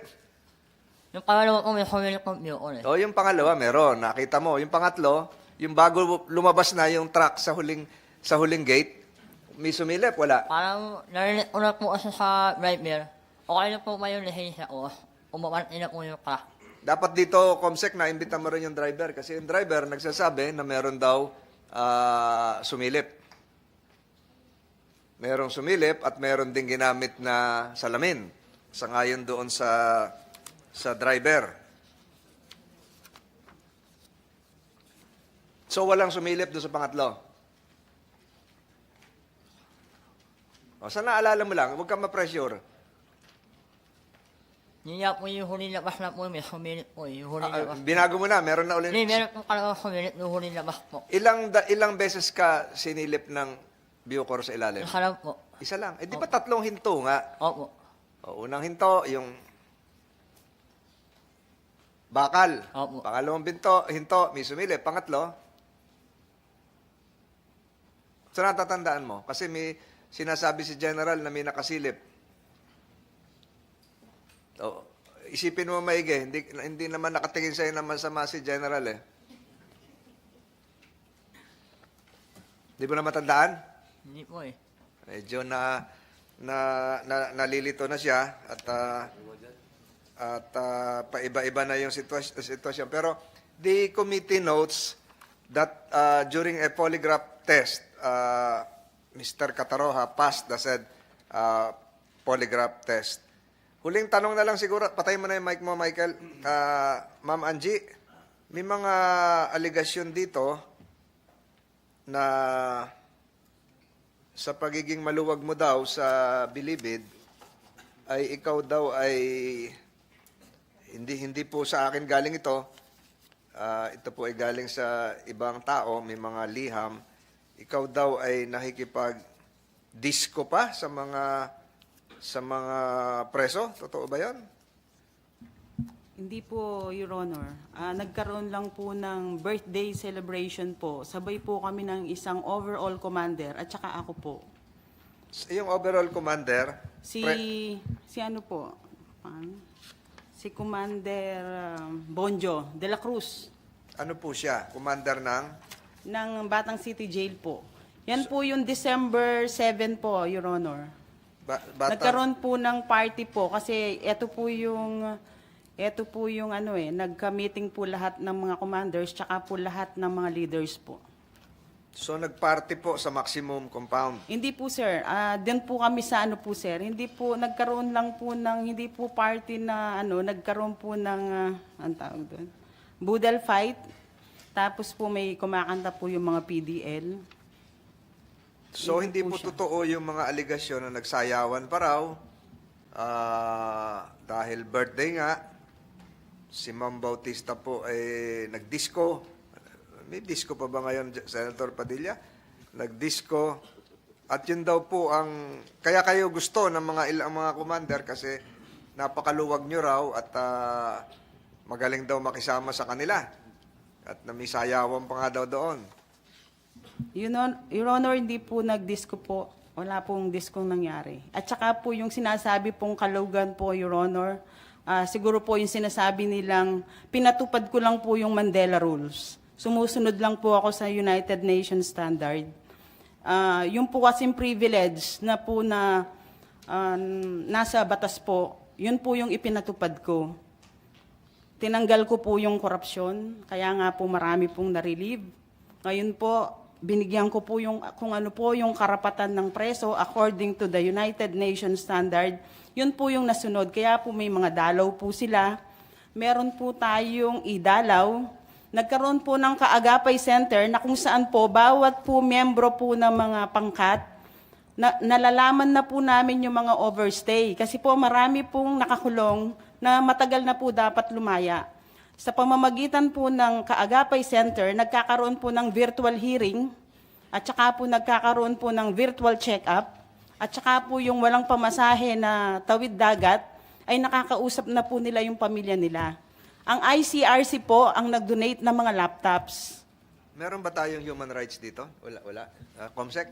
Speaker 5: Yung pangalawa po may humilit po yun eh.
Speaker 1: O yung pangalawa, meron. Nakita mo. Yung pangatlo, yung bago lumabas na yung truck sa huling gate, may sumilip, wala.
Speaker 5: Parang narinig ko na po kasi sa driver. Okay na po ba yung lisensya ko? Umawanti na po yung car.
Speaker 1: Dapat dito, Comsec, na-imbita mo rin yung driver. Kasi yung driver nagsasabi na meron daw sumilip. Merong sumilip at meron din ginamit na salamin. Sangayon doon sa driver. So, walang sumilip doon sa pangatlo. O, sana naalala mo lang, huwag kang ma-pressure.
Speaker 5: Hindi nga po yung huli labas na po may humilit po eh. Yung huli labas.
Speaker 1: Binago mo na, meron na ulit.
Speaker 5: Hindi, meron po talaga humilit yung huli labas po.
Speaker 1: Ilang beses ka sinilip ng Bucor sa ilalim?
Speaker 5: Isa lang po.
Speaker 1: Isa lang. Eh, di ba 3 hinto nga?
Speaker 5: Opo.
Speaker 1: O, unang hinto, yung bakal.
Speaker 5: Opo.
Speaker 1: Pangalawang hinto, may sumilip. Pangatlo, so natatandaan mo? Kasi may sinasabi si General na may nakasilip. O, isipin mo maigi, hindi naman nakatingin sa'yo na masama si General eh. Di mo na matandaan?
Speaker 5: Hindi po eh.
Speaker 1: Medyo nalilito na siya at paiba-iba na yung sitwasyon. Pero the committee notes that during a polygraph test, Mr. Cataroha passed the said polygraph test. Huling tanong na lang siguro, patay mo na yung mic mo, Michael. Ma'am Angie, may mga aligasyon dito na sa pagiging maluwag mo daw sa bilibid, ay ikaw daw ay hindi po sa akin galing ito. Ito po ay galing sa ibang tao, may mga liham. Ikaw daw ay nakikipag-disco pa sa mga preso. Totoo ba 'yon?
Speaker 11: Hindi po, Your Honor. Nagkaroon lang po ng birthday celebration po. Sabay po kami ng isang overall commander at saka ako po.
Speaker 1: Yung overall commander,
Speaker 11: Si ano po? Si Commander Bonjo de la Cruz
Speaker 1: ano po siya? Commander
Speaker 11: ng Batang City Jail po. Yan po yung December 7 po, Your Honor. Nagkaroon po ng party po kasi ito po yung nagka-meeting po lahat ng mga commanders tsaka po lahat ng mga leaders po.
Speaker 1: So nagparty po sa maximum compound.
Speaker 11: Hindi po sir, din po kami sa ano po sir, hindi po nagkaroon lang po ng hindi po party na nagkaroon po ng ang tawag doon. Boodle fight. Tapos po may kumakanta po yung mga PDL.
Speaker 1: So hindi
Speaker 11: po
Speaker 1: po
Speaker 11: siya.
Speaker 1: totoo yung mga aligasyon na nagsayawan pa raw dahil birthday nga. Si Ma'am Bautista po ay nagdisco. May disco pa ba ngayon, Senator Padilla? Nagdisco. At yun daw po ang... Kaya kayo gusto ng ilang mga commander kasi napakaluwag nyo raw at magaling daw makisama sa kanila. At namisayawan pa nga daw doon.
Speaker 11: Your Honor, hindi po nag-disco po. Wala pong disco nangyari. At saka po yung sinasabi pong kalugan po, Your Honor, siguro po yung sinasabi nilang pinatupad ko lang po yung Mandela Rules. Sumusunod lang po ako sa United Nations Standard. Yung po kasing privilege na po na nasa batas po, yun po yung ipinatupad ko. Tinanggal ko po yung korupsyon, kaya nga po marami pong na-relieve. Ngayon po, binigyan ko po yung kung ano po yung karapatan ng preso according to the United Nations Standard. Yun po yung nasunod. Kaya po may mga dalaw po sila. Meron po tayong idalaw. Nagkaroon po ng Kaagapay Center na kung saan po bawat po miyembro po ng mga pangkat nalalaman na po namin yung mga overstay. Kasi po marami pong nakakulong na matagal na po dapat lumaya. Sa pamamagitan po ng Kaagapay Center, nagkakaroon po ng virtual hearing at saka po nagkakaroon po ng virtual check-up at saka po yung walang pamasahe na tawid dagat ay nakakausap na po nila yung pamilya nila. Ang ICRC po ang nag-donate ng mga laptops.
Speaker 1: Meron ba tayong human rights dito? Wala. Comsec?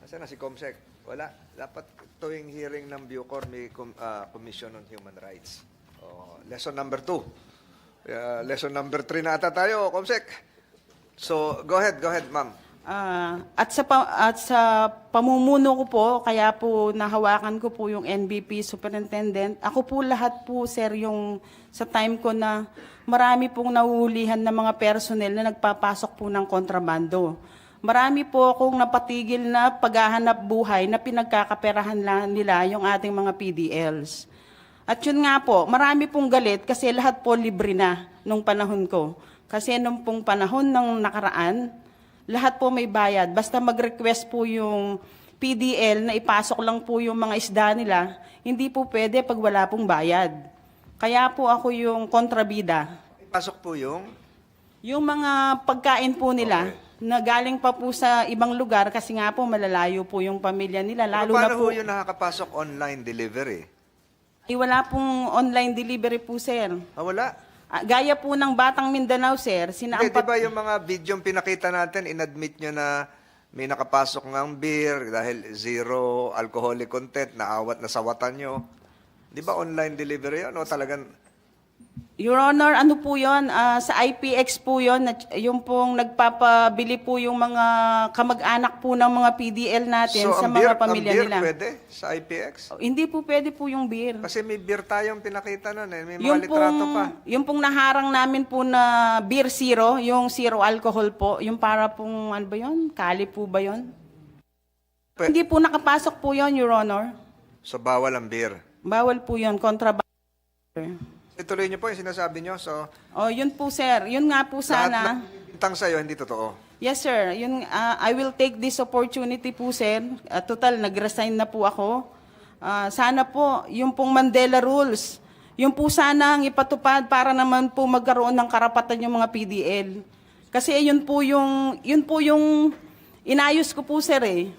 Speaker 1: Nasaan na si Comsec? Wala. Dapat tuwing hearing ng Bucor may Commission on Human Rights. Lesson number 2. Lesson number 3 na ata tayo, Comsec. So, go ahead, ma'am.
Speaker 11: At sa pamumuno ko po, kaya po nahawakan ko po yung NBP Superintendent. Ako po lahat po, sir, yung sa time ko na marami pong nahuhulihan ng mga personnel na nagpapasok po ng kontrabando. Marami po akong napatigil na paghahanap buhay na pinagkakaperahan nila yung ating mga PDLs. At yun nga po, marami pong galit kasi lahat po libre na nung panahon ko. Kasi nung pong panahon ng nakaraan, lahat po may bayad. Basta mag-request po yung PDL na ipasok lang po yung mga isda nila, hindi po pwede pag wala pong bayad. Kaya po ako yung kontrabida.
Speaker 1: Ipasok po yung?
Speaker 11: Yung mga pagkain po nila, na galing pa po sa ibang lugar kasi nga po malalayo po yung pamilya nila. Lalo na
Speaker 1: Paano
Speaker 11: po,
Speaker 1: yung nakakapasok online delivery?
Speaker 11: ay wala pong online delivery po, sir.
Speaker 1: Wala?
Speaker 11: Gaya po ng Batang Mindanao, sir,
Speaker 1: Hindi,
Speaker 11: sinaampat...
Speaker 1: di ba yung mga video pinakita natin, inadmit nyo na may nakapasok ng beer dahil zero alcoholic content, naawat na sawatan nyo. Di ba online delivery yun? O talagang
Speaker 11: Your Honor, ano po yun? Sa IPX po yun, yung pong nagpapabili po yung mga kamag-anak po ng mga PDL natin
Speaker 1: So,
Speaker 11: sa
Speaker 1: ang beer,
Speaker 11: mga pamilya
Speaker 1: ang beer
Speaker 11: nila.
Speaker 1: pwede sa IPX?
Speaker 11: Hindi po pwede po yung beer.
Speaker 1: Kasi may beer tayong pinakita nun eh. May mga
Speaker 11: Yung
Speaker 1: litrato pa.
Speaker 11: yung pong naharang namin po na beer zero, yung zero alcohol po, yung para pong, ano ba yun? Kali po ba yun? Hindi po nakapasok po yun, Your Honor.
Speaker 1: So, bawal ang beer.
Speaker 11: Bawal po yun, kontrabando.
Speaker 1: Ituloy niyo po yung sinasabi niyo. So,
Speaker 11: Oh, yun po, sir. Yun nga po sana.
Speaker 1: lahat ng bintang sa'yo, hindi totoo.
Speaker 11: Yes, sir. Yun, I will take this opportunity po, sir. Total, nag-resign na po ako. Sana po, yung pong Mandela Rules, yung po sana ang ipatupad para naman po magkaroon ng karapatan yung mga PDL. Kasi yun po yung inayos ko po, sir eh.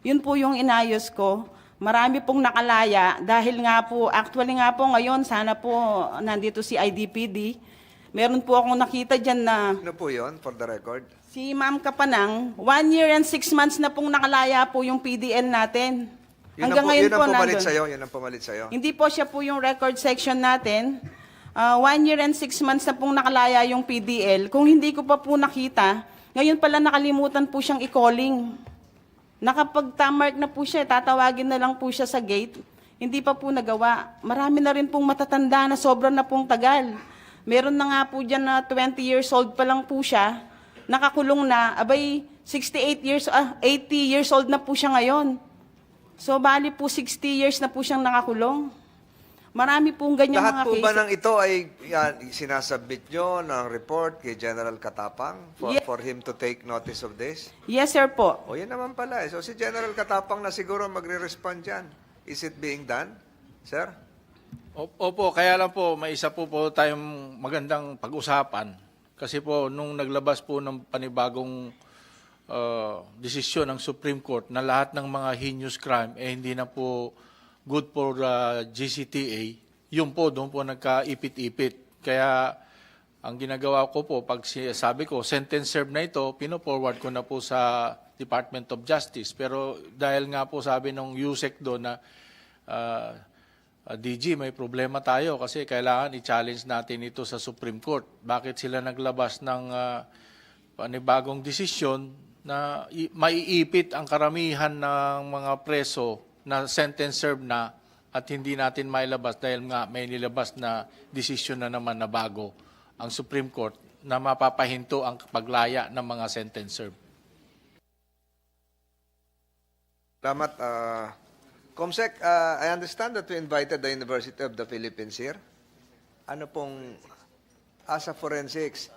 Speaker 11: Yun po yung inayos ko. Marami pong nakalaya dahil nga po, actually nga po ngayon, sana po nandito si IDPD. Meron po akong nakita dyan na
Speaker 1: Ano po yun, for the record?
Speaker 11: si Ma'am Kapanang, 1 year and 6 months na pong nakalaya po yung PDL natin. Hanggang ngayon
Speaker 1: yun ang
Speaker 11: po
Speaker 1: pumalit
Speaker 11: nandun.
Speaker 1: sa'yo, yun ang pumalit sa'yo.
Speaker 11: Hindi po siya po yung record section natin. 1 year and 6 months na pong nakalaya yung PDL. Kung hindi ko pa po nakita, ngayon pala nakalimutan po siyang i-calling. Nakapag-tamark na po siya, tatawagin na lang po siya sa gate. Hindi pa po nagawa. Marami na rin pong matatanda na sobrang na pong tagal. Meron na nga po dyan na 20 years old pa lang po siya. Nakakulong na, 80 years old na po siya ngayon. So, bali po 60 years na po siyang nakakulong. Marami pong ganyan
Speaker 1: Lahat
Speaker 11: mga
Speaker 1: po
Speaker 11: cases.
Speaker 1: ba ng ito ay sinasubmit nyo ng report kay General Katapang for him to take notice of this?
Speaker 11: Yes, sir po.
Speaker 1: O yan naman pala eh. So si General Katapang na siguro magre-respond dyan. Is it being done, sir?
Speaker 4: Opo, kaya lang po, may isa po tayong magandang pag-usapan. Kasi po, nung naglabas po ng panibagong desisyon ng Supreme Court na lahat ng mga heinous crime, hindi na po good for GCTA, yun po, doon po nagka-ipit-ipit. Kaya, ang ginagawa ko po, pag sabi ko, sentence served na ito, pino-forward ko na po sa Department of Justice. Pero dahil nga po sabi ng USEC doon na DG, may problema tayo kasi kailangan i-challenge natin ito sa Supreme Court. Bakit sila naglabas ng panibagong desisyon na maiipit ang karamihan ng mga preso na sentence served na at hindi natin mailabas dahil nga may nilabas na desisyon na naman na bago ang Supreme Court na mapapahinto ang paglaya ng mga sentence served.
Speaker 1: Salamat. Comsec, I understand that we invited the University of the Philippines here. Ano pong, as a forensics,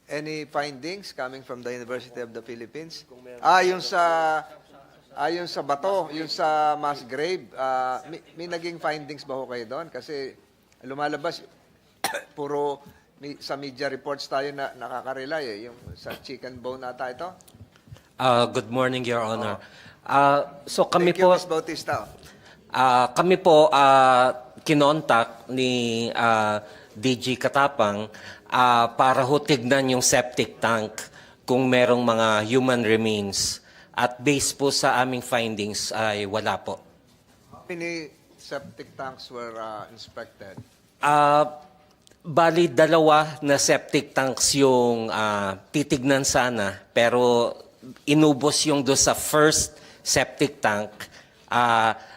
Speaker 1: any findings coming from the University of the Philippines? Yung sa bato, yung sa mass grave, may naging findings ba ho kayo doon? Kasi lumalabas, puro sa media reports tayo na nakaka-rely yung sa chicken bone ata ito.
Speaker 12: Good morning, Your Honor. So kami
Speaker 1: Thank you,
Speaker 12: po,
Speaker 1: Ms. Bautista.
Speaker 12: kami po kinontak ni DG Katapang para ho tignan yung septic tank kung merong mga human remains. At based po sa aming findings ay wala po.
Speaker 1: How many septic tanks were inspected?
Speaker 12: Bali, 2 na septic tanks yung titignan sana, pero inubos yung do sa first septic tank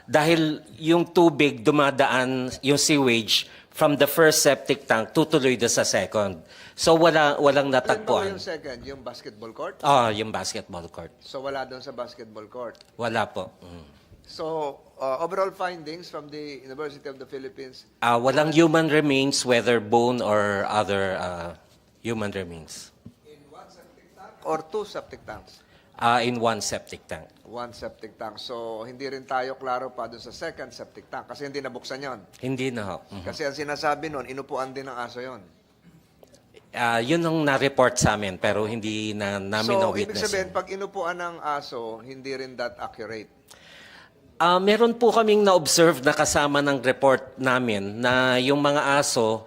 Speaker 12: dahil yung tubig dumadaan, yung sewage, from the first septic tank tutuloy do sa second. So walang
Speaker 1: Ano
Speaker 12: natagpuan.
Speaker 1: yung second? Yung basketball court?
Speaker 12: Yung basketball court.
Speaker 1: So wala doon sa basketball court.
Speaker 12: Wala po.
Speaker 1: So overall findings from the University of the Philippines,
Speaker 12: Walang human remains, whether bone or other human remains.
Speaker 1: or 2 septic tanks?
Speaker 12: In 1 septic tank.
Speaker 1: 1 septic tank. So hindi rin tayo klaro pa doon sa second septic tank kasi hindi nabuksan yon.
Speaker 12: Hindi na ho.
Speaker 1: Kasi ang sinasabi noon, inupuan din ng aso yon.
Speaker 12: Yun ang na-report sa amin, pero hindi na namin
Speaker 1: So ibig
Speaker 12: na-witness.
Speaker 1: sabihin, pag inupuan ng aso, hindi rin that accurate.
Speaker 12: Meron po kaming na-observe na kasama ng report namin na yung mga aso,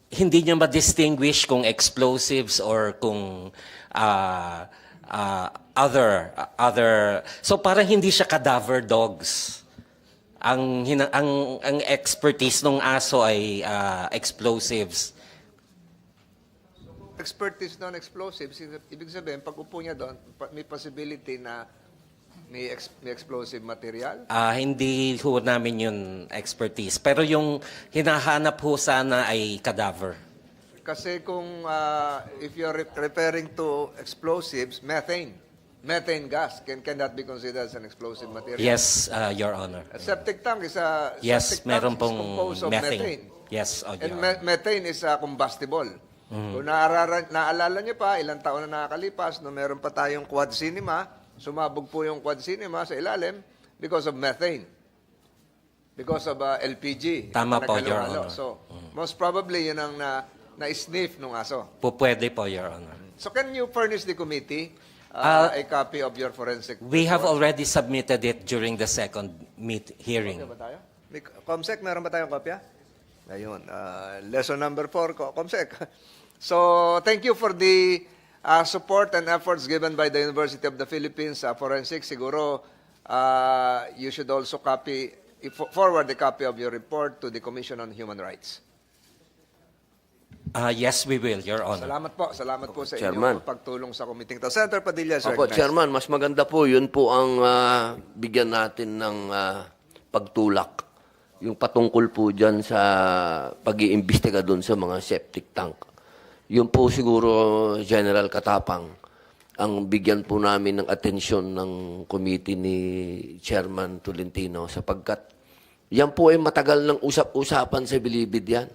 Speaker 12: hindi niya ma-distinguish kung explosives or kung other. So parang hindi siya cadaver dogs. ang expertise ng aso ay explosives.
Speaker 1: Expertise non-explosives, ibig sabihin, pag upo niya doon, may possibility na may explosive material?
Speaker 12: Hindi ho namin yun expertise. Pero yung hinahanap ho sana ay cadaver.
Speaker 1: Kasi kung if you're referring to explosives, methane gas, can that be considered as an explosive material?
Speaker 12: Yes, Your Honor.
Speaker 1: A septic tank is a
Speaker 12: Yes,
Speaker 1: septic
Speaker 12: meron
Speaker 1: tank is
Speaker 12: pong
Speaker 1: composed of methane.
Speaker 12: Yes, Your
Speaker 1: And
Speaker 12: Honor.
Speaker 1: methane is combustible. Kung naalala niyo pa, ilang taon na nakakalipas, no meron pa tayong quad cinema, sumabog po yung quad cinema sa ilalim because of methane. Because of LPG.
Speaker 12: Tama
Speaker 1: na
Speaker 12: po,
Speaker 1: naghalong-halo.
Speaker 12: Your Honor.
Speaker 1: So, most probably, yun ang na-sniff nung aso.
Speaker 12: Pwede po, Your Honor.
Speaker 1: So, can you furnish the committee a copy of your forensic
Speaker 12: We have
Speaker 1: report?
Speaker 12: already submitted it during the second hearing.
Speaker 1: Ba tayo? Comsec, meron ba tayong kopya? Ayun. Lesson number 4, Comsec. So, thank you for the support and efforts given by the University of the Philippines Forensics. Siguro, you should also forward a copy of your report to the Commission on Human Rights.
Speaker 12: Yes, we will, Your Honor.
Speaker 1: Salamat po sa
Speaker 3: Chairman.
Speaker 1: inyong pagtulong sa committee to. Senator Padilla, sir.
Speaker 3: Opo, Chairman, mas maganda po, yun po ang bigyan natin ng pagtulak. Yung patungkol po dyan sa pag-iimbestiga doon sa mga septic tank. Yun po siguro, General Katapang, ang bigyan po namin ng atensyon ng committee ni Chairman Tolentino sapagkat yan po ay matagal ng usap-usapan sa Bilibid yan.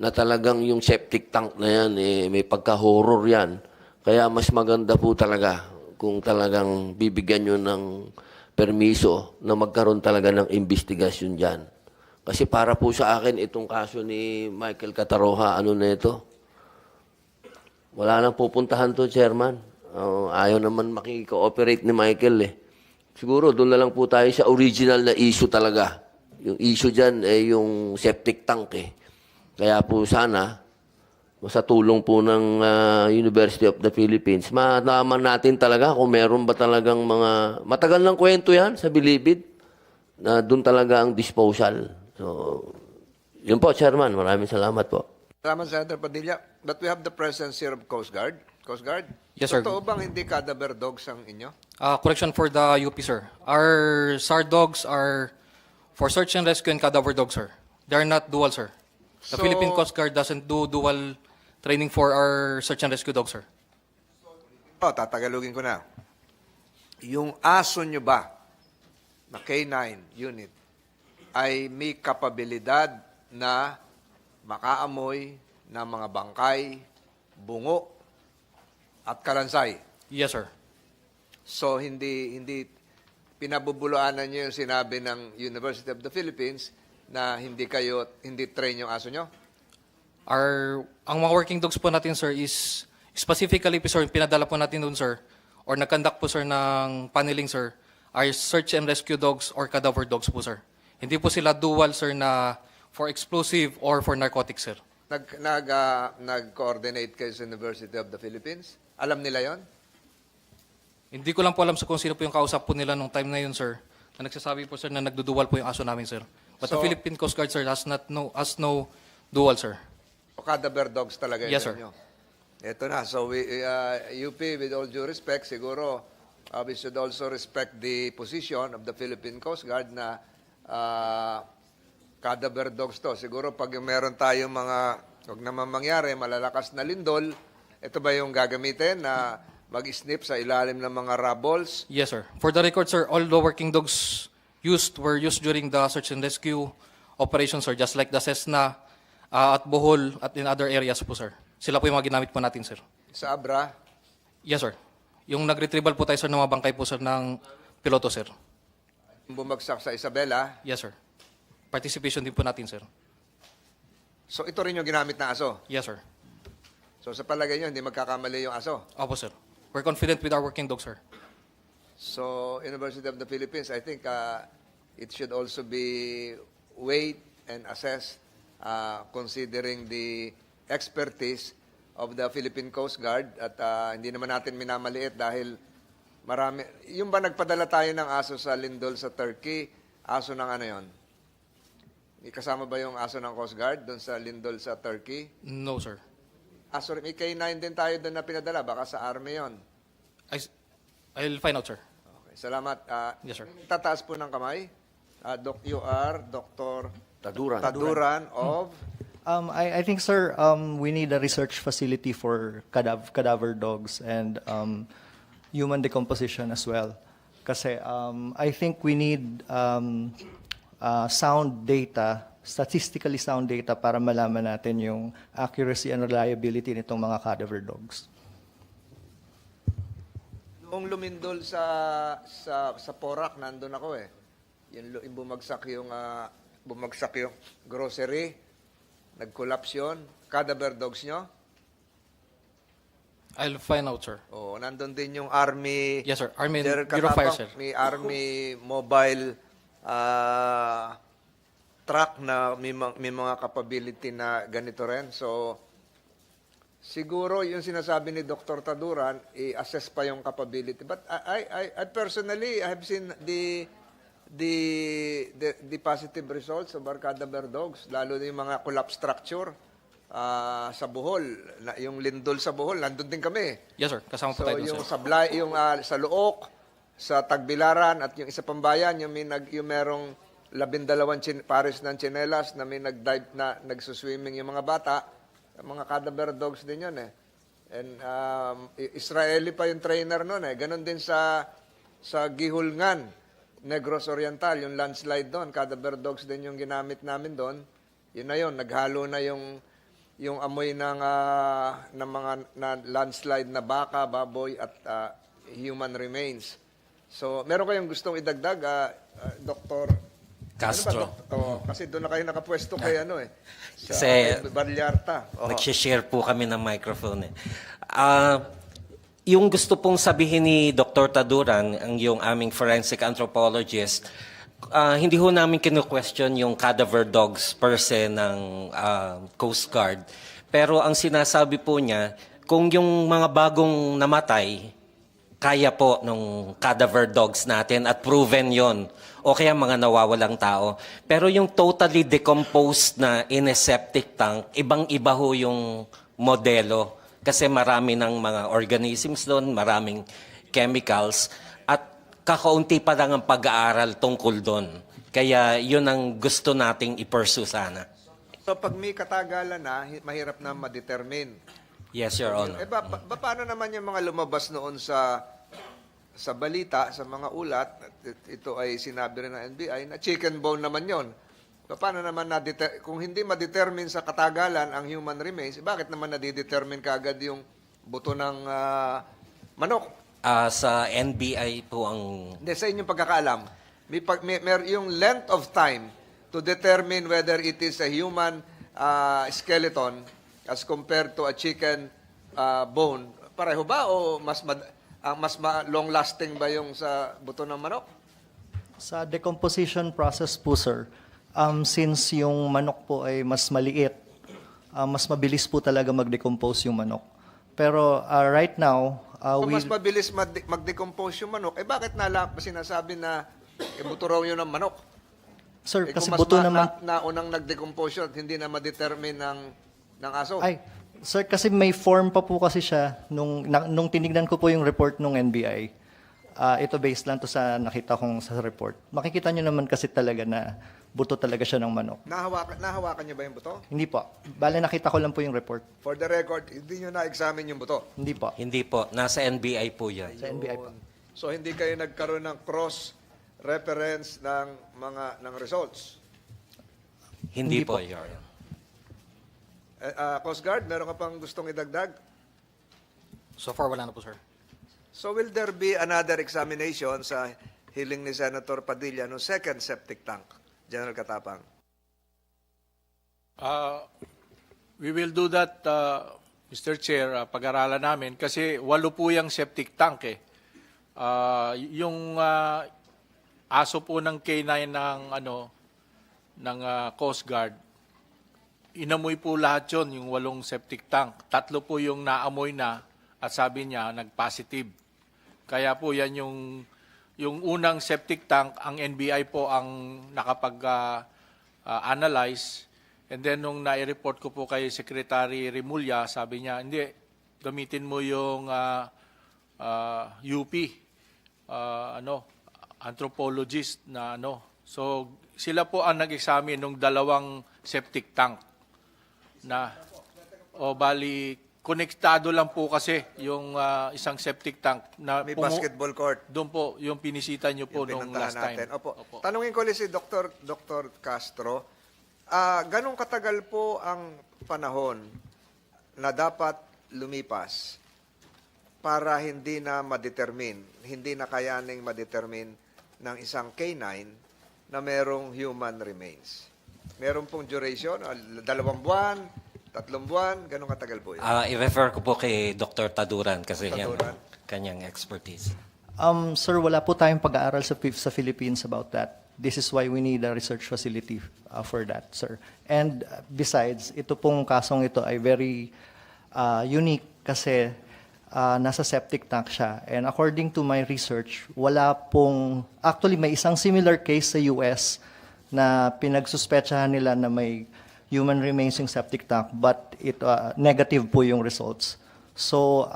Speaker 3: Na talagang yung septic tank na yan, may pagka-horror yan. Kaya mas maganda po talaga kung talagang bibigyan nyo ng permiso na magkaroon talaga ng investigasyon dyan. Kasi para po sa akin, itong kaso ni Michael Cataroha, ano na ito? Wala nang pupuntahan to, Chairman. Ayaw naman makikooperate ni Michael eh. Siguro doon na lang po tayo sa original na issue talaga. Yung issue dyan ay yung septic tank eh. Kaya po sana, sa tulong po ng University of the Philippines, malaman natin talaga kung meron ba talagang mga... Matagal ng kwento yan sa Bilibid na doon talaga ang disposal. So, yun po, Chairman. Maraming salamat po.
Speaker 1: Salamat, Senator Padilla. But we have the presence here of Coast Guard. Coast Guard?
Speaker 13: Yes, sir.
Speaker 1: Totoo bang hindi cadaver dogs ang inyo?
Speaker 13: Correction for the UP, sir. Our SAR dogs are for search and rescue and cadaver dogs, sir. They are not dual, sir. The
Speaker 1: So-
Speaker 13: Philippine Coast Guard doesn't do dual training for our search and rescue dogs, sir.
Speaker 1: Tatagalogin ko na. Yung aso nyo ba na K9 unit ay may kapabilidad na makaamoy ng mga bangkay, bungo, at kalansay?
Speaker 13: Yes, sir.
Speaker 1: So, hindi pinabubulaanan nyo yung sinabi ng University of the Philippines na hindi train yung aso nyo?
Speaker 13: Ang mga working dogs po natin, sir, is specifically po, sir, pinadala po natin doon, sir, or nag-conduct po, sir, ng paneling, sir, are search and rescue dogs or cadaver dogs po, sir. Hindi po sila dual, sir, na for explosive or for narcotics, sir.
Speaker 1: Nag-coordinate kayo sa University of the Philippines? Alam nila yon?
Speaker 13: Hindi ko lang po alam kung sino po yung kausap po nila nung time na yun, sir, na nagsasabi po, sir, na nagdudual po yung aso namin, sir. But the
Speaker 1: So-
Speaker 13: Philippine Coast Guard, sir, has no dual, sir.
Speaker 1: O cadaver dogs talaga yun?
Speaker 13: Yes, sir.
Speaker 1: Nyo? Ito na. So, UP, with all due respect, siguro, we should also respect the position of the Philippine Coast Guard na cadaver dogs to. Siguro, pag meron tayong mga, huwag naman mangyari, malalakas na lindol, ito ba yung gagamitin na mag-snip sa ilalim ng mga rubbles?
Speaker 13: Yes, sir. For the record, sir, all the working dogs were used during the search and rescue operation, sir, just like the Cessna at Bohol at in other areas po, sir. Sila po yung mga ginamit po natin, sir.
Speaker 1: Sa Abra?
Speaker 13: Yes, sir. Yung nag-retrieval po tayo, sir, ng mga bangkay po, sir, ng piloto, sir.
Speaker 1: Bumagsak sa Isabela?
Speaker 13: Yes, sir. Participation din po natin, sir.
Speaker 1: So, ito rin yung ginamit na aso?
Speaker 13: Yes, sir.
Speaker 1: So, sa palagay nyo, hindi magkakamali yung aso?
Speaker 13: Opo, sir. We're confident with our working dogs, sir.
Speaker 1: So, University of the Philippines, I think it should also be weighed and assessed considering the expertise of the Philippine Coast Guard at hindi naman natin minamaliit dahil marami. Yung ba nagpadala tayo ng aso sa lindol sa Turkey, Aso ng ano yon? Kasama ba yung aso ng Coast Guard doon sa lindol sa Turkey?
Speaker 13: No, sir.
Speaker 1: Aso, may K9 din tayo doon na pinadala. Baka sa army yon.
Speaker 13: I'll find out, sir.
Speaker 1: Okay, salamat.
Speaker 13: Yes, sir.
Speaker 1: Tataas po ng kamay. You are Dr.
Speaker 3: Taduran.
Speaker 1: of...
Speaker 14: I think, sir, we need a research facility for cadaver dogs and human decomposition as well. Kasi I think we need sound data, statistically sound data para malaman natin yung accuracy and reliability nitong mga cadaver dogs.
Speaker 1: Noong lumindol sa Porac, nandun ako eh. Yung bumagsak yung grocery. Nag-collapse yun. Cadaver dogs nyo?
Speaker 13: I'll find out, sir.
Speaker 1: Oo, nandun din yung Army.
Speaker 13: Yes, sir. Army
Speaker 1: General
Speaker 13: Bureau of Fire,
Speaker 1: Katapang,
Speaker 13: sir.
Speaker 1: may Army mobile truck na may mga capability na ganito rin. So, siguro yung sinasabi ni Dr. Taduran, i-assess pa yung capability. But I personally, I have seen the positive results of our cadaver dogs, lalo na yung mga collapse structure sa Bohol, yung lindol sa Bohol, nandun din kami.
Speaker 13: Yes, sir. Kasama po
Speaker 1: So
Speaker 13: tayo dun,
Speaker 1: yung
Speaker 13: sir.
Speaker 1: sablay, yung sa Luok, sa Tagbilaran at yung isa pang bayan, yung merong 12 pares ng tsinelas na may nag-dive na nagsuswimming yung mga bata, mga cadaver dogs din yun eh. And Israeli pa yung trainer noon eh. Ganon din sa Gihulngan, Negros Oriental, yung landslide doon, cadaver dogs din yung ginamit namin doon. Yun na yun, naghalo na yung amoy ng mga landslide na baka, baboy at human remains. So, meron kayong gustong idagdag, Dr.
Speaker 12: Castro.
Speaker 1: Kasi doon na kayo nakapwesto kay sa
Speaker 12: Kasi
Speaker 1: Vallarta.
Speaker 12: Nag-share po kami ng microphone eh. Yung gusto pong sabihin ni Dr. Taduran, yung aming forensic anthropologist, hindi ho namin kinu-question yung cadaver dogs per se ng Coast Guard. Pero ang sinasabi po niya, kung yung mga bagong namatay, kaya po nung cadaver dogs natin at proven yon, o kaya mga nawawalang tao. Pero yung totally decomposed na in a septic tank, ibang-iba ho yung modelo. Kasi marami ng mga organisms doon, maraming chemicals, at kakaunti pa lang ang pag-aaral tungkol doon. Kaya yun ang gusto nating i-pursue sana.
Speaker 1: So pag may katagalan na, mahirap na ma-determine.
Speaker 12: Yes, Your Honor.
Speaker 1: Paano naman yung mga lumabas noon sa balita, sa mga ulat, ito ay sinabi rin ng NBI, na chicken bone naman yon. Paano naman kung hindi ma-determine sa katagalan ang human remains, bakit naman nadidetermine kaagad yung buto ng manok?
Speaker 12: Sa NBI po ang...
Speaker 1: Hindi, sa inyong pagkakaalam, yung length of time to determine whether it is a human skeleton as compared to a chicken bone, pareho ba o mas long-lasting ba yung sa buto ng manok?
Speaker 14: Sa decomposition process po, sir, since yung manok po ay mas maliit, mas mabilis po talaga mag-decompose yung manok. Pero right now,
Speaker 1: kung mas mabilis mag-decompose yung manok, bakit sinasabi na buto raw yun ng manok?
Speaker 14: Sir, kasi
Speaker 1: kung
Speaker 14: buto naman...
Speaker 1: naunang nag-decompose yun, hindi na ma-determine ng aso.
Speaker 14: Ay, sir, kasi may form pa po kasi siya nung tinignan ko po yung report ng NBI. Ito based lang to sa nakita kong sa report. Makikita nyo naman kasi talaga na buto talaga siya ng manok.
Speaker 1: Nahawakan niyo ba yung buto?
Speaker 14: Hindi po. Bale, nakita ko lang po yung report.
Speaker 1: For the record, hindi niyo na-examine yung buto?
Speaker 14: Hindi po.
Speaker 12: Hindi po. Nasa NBI po yan.
Speaker 14: Sa NBI po.
Speaker 1: So, hindi kayo nagkaroon ng cross-reference ng results?
Speaker 12: Hindi po, Your Honor.
Speaker 1: Coast Guard, meron ka pang gustong idagdag?
Speaker 13: So far, wala na po, sir.
Speaker 1: So, will there be another examination sa hiling ni Senator Padilla no second septic tank? General Katapang.
Speaker 4: We will do that, Mr. Chair, pag-aralan namin kasi 8 po yung septic tank eh. Yung aso po ng K9 ng Coast Guard, inamoy po lahat yun, yung 8 septic tank. 3 po yung naamoy na at sabi niya nag-positive. Kaya po yan yung Yung unang septic tank, ang NBI po ang nakapag-analyze. And then nung nai-report ko po kay Secretary Remulla, sabi niya, hindi, gamitin mo yung UP, anthropologist na So sila po ang nag-examine ng dalawang septic tank na bali konektado lang po kasi yung isang septic tank na
Speaker 1: May basketball court.
Speaker 4: doon po yung pinisita niyo po
Speaker 1: Yung
Speaker 4: nung
Speaker 1: pinuntahan
Speaker 4: last time.
Speaker 1: natin. Opo. Tanungin ko ulit si Dr. Castro, ganong katagal po ang panahon na dapat lumipas para hindi na kayaning ma-determine ng isang K9 na merong human remains? Meron pong duration, 2 buwan, 3 buwan, ganong katagal po yun?
Speaker 12: I-refer ko po kay Dr. Taduran kasi
Speaker 1: Taduran.
Speaker 12: yan kanyang expertise.
Speaker 14: Sir, wala po tayong pag-aaral sa Philippines about that. This is why we need a research facility for that, sir. And besides, ito pong kasong ito ay very unique kasi nasa septic tank siya. And according to my research, actually may isang similar case sa US na pinagsuspetsahan nila na may human remains yung septic tank, but negative po yung results. So,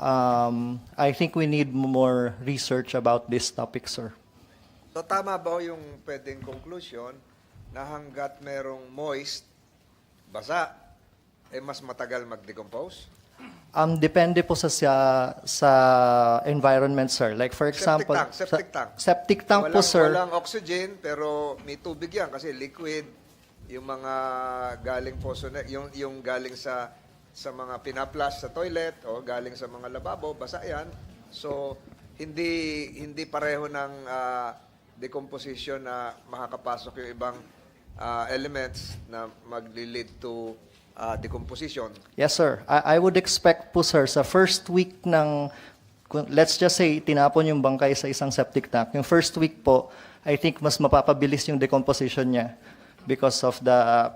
Speaker 14: I think we need more research about this topic, sir.
Speaker 1: So tama ba yung pwedeng conclusion na hanggat merong moist, basa, mas matagal mag-decompose?
Speaker 14: Depende po sa environment, sir. Like for example,
Speaker 1: Septic tank.
Speaker 14: Septic tank po, sir.
Speaker 1: Walang oxygen, pero may tubig yan kasi liquid. Yung mga galing yung galing sa mga pinaplas sa toilet o galing sa mga lababo, basa yan. So, hindi pareho ng decomposition na makakapasok yung ibang elements na magli-lead to decomposition.
Speaker 14: Yes, sir. I would expect po, sir, sa first week let's just say, tinapon yung bangkay sa isang septic tank. Yung first week po, I think mas mapapabilis yung decomposition niya because of the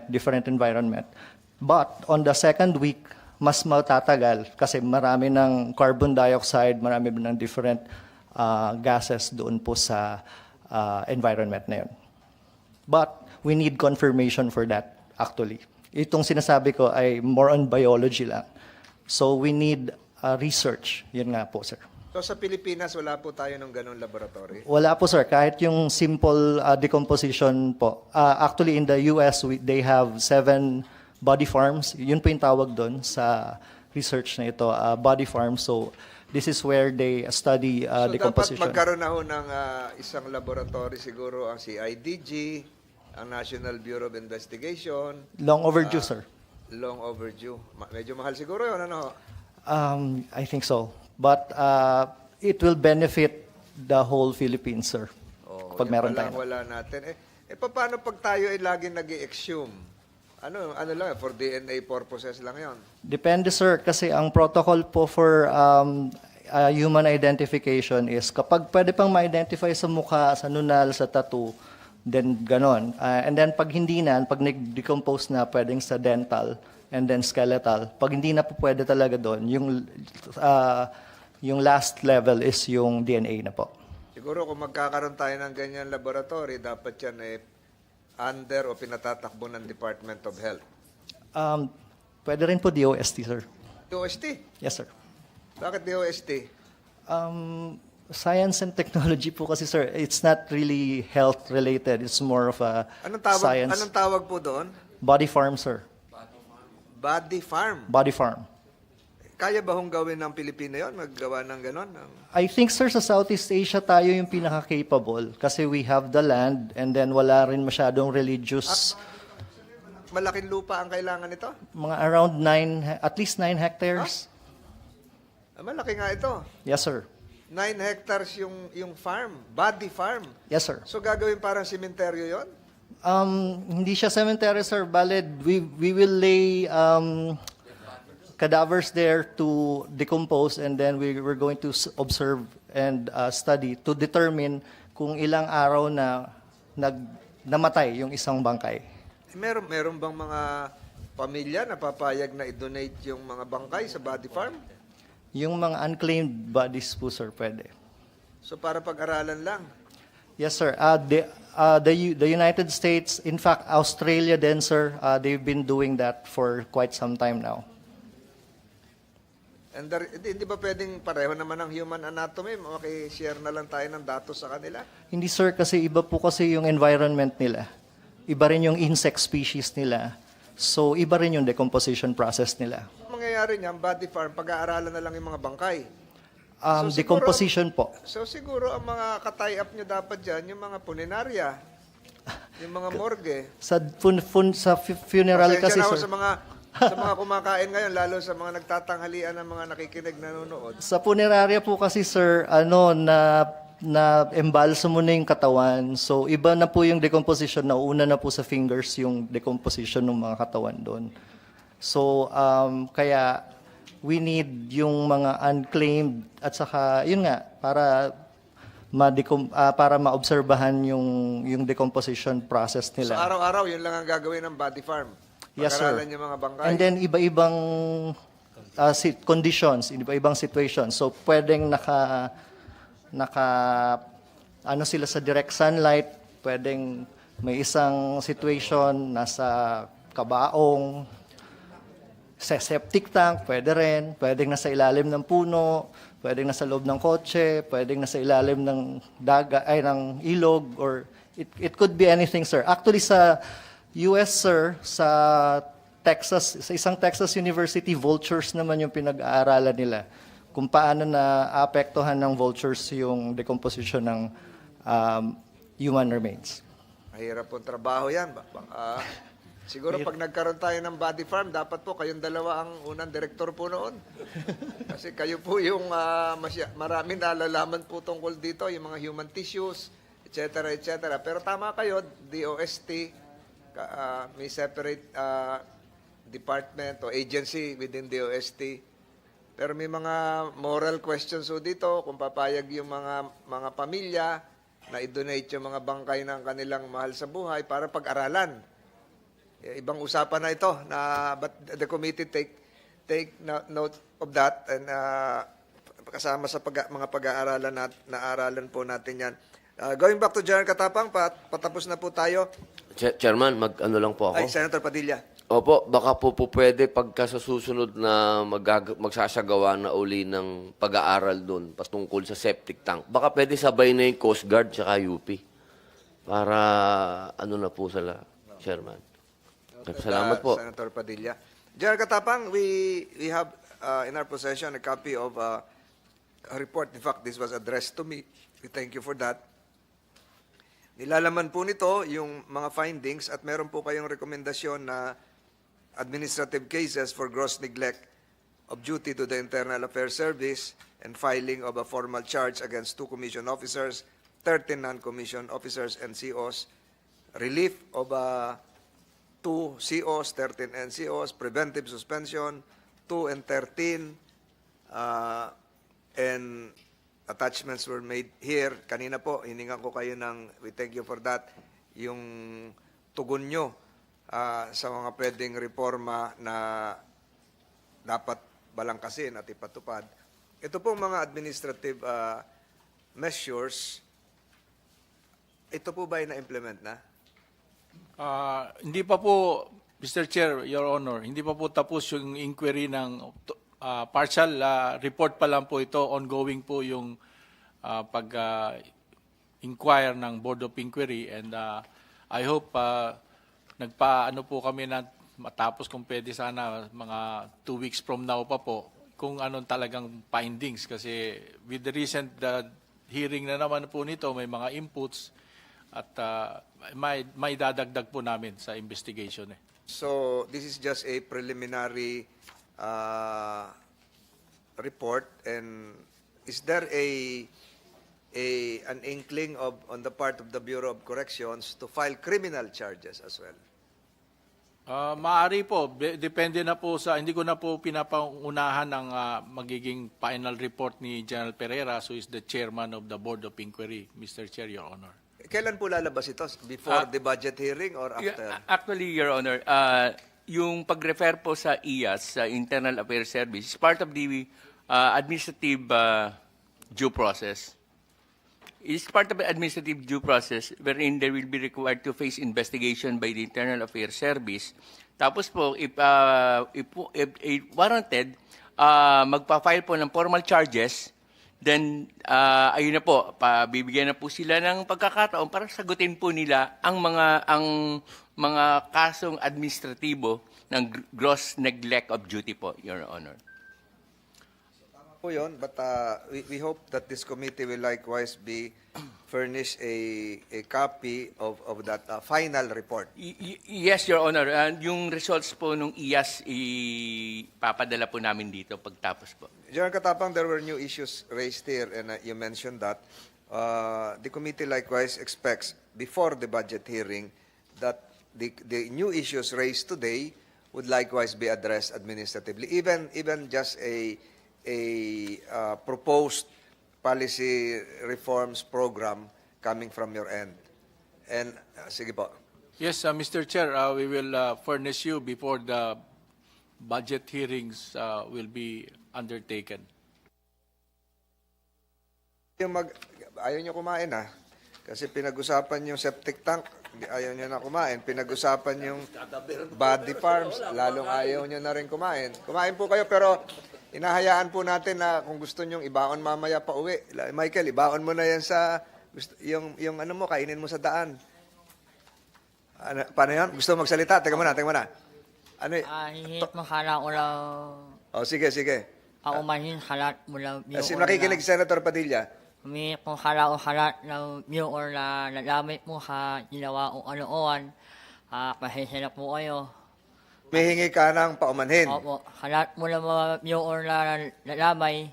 Speaker 14: different environment. But on the second week, mas matatagal kasi marami ng carbon dioxide, marami ng different gases doon po sa environment na yun. But we need confirmation for that. Actually, itong sinasabi ko ay more on biology lang. So we need research. Yun nga po, sir.
Speaker 1: So sa Pilipinas, wala po tayo ng ganong laboratory?
Speaker 14: Wala po, sir. Kahit yung simple decomposition po. Actually, in the US, they have 7 body farms. Yun po yung tawag doon sa research na ito, body farms. So this is where they study decomposition.
Speaker 1: So dapat magkaroon na ho ng isang laboratory siguro ang CIDG, ang National Bureau of Investigation.
Speaker 14: Long overdue, sir.
Speaker 1: Long overdue. Medyo mahal siguro yun, ano?
Speaker 14: I think so. But it will benefit the whole Philippines, sir. Pag meron tayo.
Speaker 1: Wala natin. Paano pag tayo ay laging nag-i-exhume? Ano lang, for DNA purposes lang yon?
Speaker 14: Depende, sir. Kasi ang protocol po for human identification is kapag pwede pang ma-identify sa mukha, sa nunal, sa tattoo, then ganon. And then pag hindi na, pag nag-decompose na, pwedeng sa dental and then skeletal. Pag hindi na po pwede talaga doon, yung last level is yung DNA na po.
Speaker 1: Siguro kung magkakaroon tayo ng ganyan laboratory, dapat yan under o pinatatakbo ng Department of Health.
Speaker 14: Pwede rin po DOST, sir.
Speaker 1: DOST?
Speaker 14: Yes, sir.
Speaker 1: Bakit DOST?
Speaker 14: Science and technology po kasi, sir, it's not really health related. It's more of a science.
Speaker 1: Anong tawag po doon?
Speaker 14: Body farm, sir.
Speaker 1: Body farm.
Speaker 14: Body farm.
Speaker 1: Kaya ba hong gawin ng Pilipino yon? Maggawa ng ganon?
Speaker 14: I think, sir, sa Southeast Asia tayo yung pinaka-capable kasi we have the land and then wala rin masyadong religious.
Speaker 1: Malaking lupa ang kailangan nito?
Speaker 14: Mga around at least 9 hectares.
Speaker 1: Malaki nga ito.
Speaker 14: Yes, sir.
Speaker 1: 9 hectares yung farm, body farm.
Speaker 14: Yes, sir.
Speaker 1: So gagawin parang sementeryo yon?
Speaker 14: Hindi siya cemetery, sir. Bale, we will lay cadavers there to decompose and then we're going to observe and study to determine kung ilang araw na namatay yung isang bangkay.
Speaker 1: Meron bang mga pamilya na papayag na i-donate yung mga bangkay sa body farm?
Speaker 14: Yung mga unclaimed bodies po, sir, pwede.
Speaker 1: So para pag-aralan lang.
Speaker 14: Yes, sir. The United States, in fact, Australia then, sir, they've been doing that for quite some time now.
Speaker 1: And hindi ba pwedeng pareho naman ang human anatomy? Maki-share na lang tayo ng datos sa kanila?
Speaker 14: Hindi, sir, kasi iba po kasi yung environment nila. Iba rin yung insect species nila. So, iba rin yung decomposition process nila.
Speaker 1: Ang mangyayari niyan, body farm, pag-aaralan na lang yung mga bangkay. So,
Speaker 14: Decomposition po.
Speaker 1: So siguro ang mga ka-tie up nyo dapat dyan, yung mga puninarya, yung mga morgue.
Speaker 14: Sa funeral kasi,
Speaker 1: Pasensya na ako
Speaker 14: sir.
Speaker 1: sa mga kumakain ngayon, lalo sa mga nagtatanghalian ng mga nakikinig nanonood.
Speaker 14: Sa punerarya po kasi, sir, na embalso mo na yung katawan. So, iba na po yung decomposition. Nauna na po sa fingers yung decomposition ng mga katawan doon. So, kaya we need yung mga unclaimed at saka, yun nga, para maobserbahan yung decomposition process
Speaker 1: So
Speaker 14: nila.
Speaker 1: araw-araw, yun lang ang gagawin ng body farm.
Speaker 14: Yes, sir.
Speaker 1: Pag-aralan yung mga bangkay.
Speaker 14: And then, iba-ibang conditions, iba-ibang situations. So, pwedeng sila sa direct sunlight, pwedeng may isang situation nasa kabaong, sa septic tank, pwede rin, pwedeng nasa ilalim ng puno, pwedeng nasa loob ng kotse, pwedeng nasa ilalim ng ng ilog, or it could be anything, sir. Actually, sa US, sir, sa Texas, sa isang Texas University, vultures naman yung pinag-aaralan nila. Kung paano na apektuhan ng vultures yung decomposition ng human remains.
Speaker 1: Mahirap pong trabaho yan. Siguro pag nagkaroon tayo ng body farm, dapat po kayong dalawa ang unang direktor po noon. Kasi kayo po yung maraming nalalaman po tungkol dito, yung mga human tissues, etc. etc. Pero tama kayo, DOST, may separate department o agency within DOST. Pero may mga moral questions so dito, kung papayag yung mga pamilya na i-donate yung mga bangkay ng kanilang mahal sa buhay para pag-aralan. Ibang usapan na ito, but the committee take note of that and kasama sa mga pag-aaralan na aralan po natin yan. Going back to General Katapang, patapos na po tayo.
Speaker 3: Chairman, mag-ano lang po ako.
Speaker 1: Ay, Senator Padilla.
Speaker 3: Opo, baka po pwede pagka sa susunod na magsasagawa na uli ng pag-aaral doon patungkol sa septic tank. Baka pwede sabay na yung Coast Guard tsaka UP para na po sila, Chairman. Salamat po.
Speaker 1: Senator Padilla. General Katapang, we have in our possession a copy of a report. In fact, this was addressed to me. We thank you for that. Nilalaman po nito yung mga findings at meron po kayong rekomendasyon na administrative cases for gross neglect of duty to the Internal Affairs Service and filing of a formal charge against 2 commission officers, 13 non-commissioned officers and COs, relief of 2 COs, 13 NCOs, preventive suspension, 2 and 13, and attachments were made here. Kanina po, hiningan ko kayo we thank you for that, yung tugon nyo sa mga pwedeng reforma na dapat balangkasin at ipatupad. Ito po mga administrative measures, ito po ba ay na-implement na?
Speaker 4: Hindi pa po, Mr. Chair, Your Honor, hindi pa po tapos yung inquiry ng partial report pa lang po ito. Ongoing po yung pag-inquire ng Board of Inquiry, and I hope nagpaano po kami na matapos kung pwede sana mga 2 weeks from now pa po kung anong talagang findings, kasi with the recent hearing na naman po nito, may mga inputs at may dadagdag po namin sa investigation.
Speaker 1: So this is just a preliminary report, and is there an inkling on the part of the Bureau of Corrections to file criminal charges as well?
Speaker 4: Maaari po, depende na po sa, hindi ko na po pinapangunahan ng magiging final report ni General Pereira, who is the chairman of the Board of Inquiry, Mr. Chair, Your Honor.
Speaker 1: Kailan po lalabas ito? Before the budget hearing or after?
Speaker 10: Actually, Your Honor, yung pag-refer po sa IAS, sa Internal Affairs Service, is part of the administrative due process. It's part of the administrative due process wherein they will be required to face investigation by the Internal Affairs Service. Tapos po, if warranted, magpa-file po ng formal charges, then ayun na po, bibigyan na po sila ng pagkakataon para sagutin po nila ang mga kasong administratibo ng gross neglect of duty po, Your Honor.
Speaker 1: Po yun, but we hope that this committee will likewise be furnished a copy of that final report.
Speaker 10: Yes, Your Honor. Yung results po nung IAS, ipapadala po namin dito pagtapos po.
Speaker 1: General Katapang, there were new issues raised here, and you mentioned that. The committee likewise expects, before the budget hearing, that the new issues raised today would likewise be addressed administratively, even just a proposed policy reforms program coming from your end. And sige po.
Speaker 4: Yes, Mr. Chair, we will furnish you before the budget hearings will be undertaken.
Speaker 1: Ayaw nyo kumain kasi pinag-usapan yung septic tank, ayaw nyo na kumain. Pinag-usapan yung body farms, lalong ayaw nyo na rin kumain. Kumain po kayo, pero inahayaan po natin na kung gusto nyo ibaon mamaya pa uwi. Michael, ibaon mo na yan sa, yung ano mo, kainin mo sa daan. Paano yan? Gusto mo magsalita? Teka muna. Ano
Speaker 5: Hihit mo hala ulaw.
Speaker 1: sige.
Speaker 5: Paumahin halat mula
Speaker 1: Kasi nakikinig si Senator Padilla.
Speaker 5: Hihit mo hala o halat na or na nalamit mo ha ginawa o ano-oan. Pasensya na po kayo.
Speaker 1: Humihingi ka ng paumanhin.
Speaker 5: Opo, halat mo na mga or na nalamay.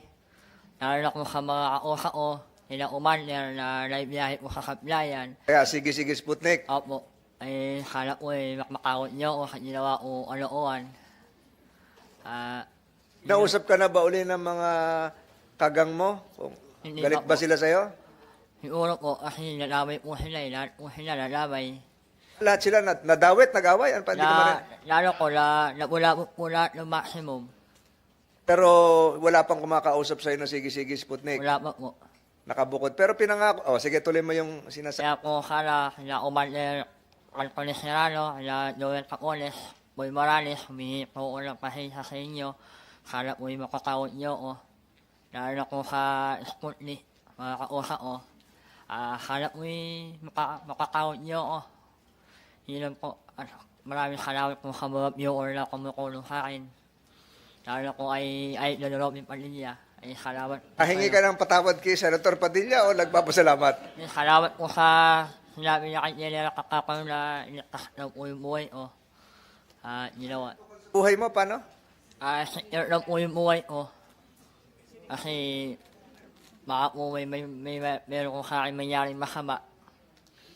Speaker 5: Nalala ko sa mga kaosa-o. Nila umander na naibiyahe mo sa kaplayan.
Speaker 1: Kaya sige Sputnik.
Speaker 5: Opo. Ay halat ko makakawat niyo o ginawa o ano-oan.
Speaker 1: Nausap ka na ba uli ng mga kagang mo?
Speaker 5: Hindi
Speaker 1: Galit
Speaker 5: pa
Speaker 1: ba
Speaker 5: po.
Speaker 1: sila sa'yo?
Speaker 5: Siguro po kasi nalamay po sila. Lahat po sila nalamay.
Speaker 1: Lahat sila nadawit, nag-away? Ano pa, hindi ko marinig.
Speaker 5: Lalo ko wala po lahat ng maximum.
Speaker 1: Pero wala pang kumakausap sa'yo na sige Sputnik.
Speaker 5: Wala pa po.
Speaker 1: Nakabukod. Pero pinangako. Sige, tuloy mo yung sinasabi.
Speaker 5: Kaya po kala na umander Anthony Serrano, na Joel Cacones, Boy Morales, humingi po ko ng pasensya sa inyo. Kala po yung makakawat nyo o. Lalo ko sa Sputnik, mga kausa o. Kala po yung makakawat nyo o. Yun lang po. Maraming salamat po sa mga viewer na kumukulong sa akin. Lalo ko ay Robin Padilla. Ay salamat po.
Speaker 1: Hingi ka ng patawad kay Senator Padilla o nagpapasalamat?
Speaker 5: Salamat po sa sinabi niya kay General Kakapang na inakas na po yung buhay o. Ginawa.
Speaker 1: Buhay mo, paano?
Speaker 5: Secure na po yung buhay o. Kasi baka po meron ko sa akin mangyaring masama.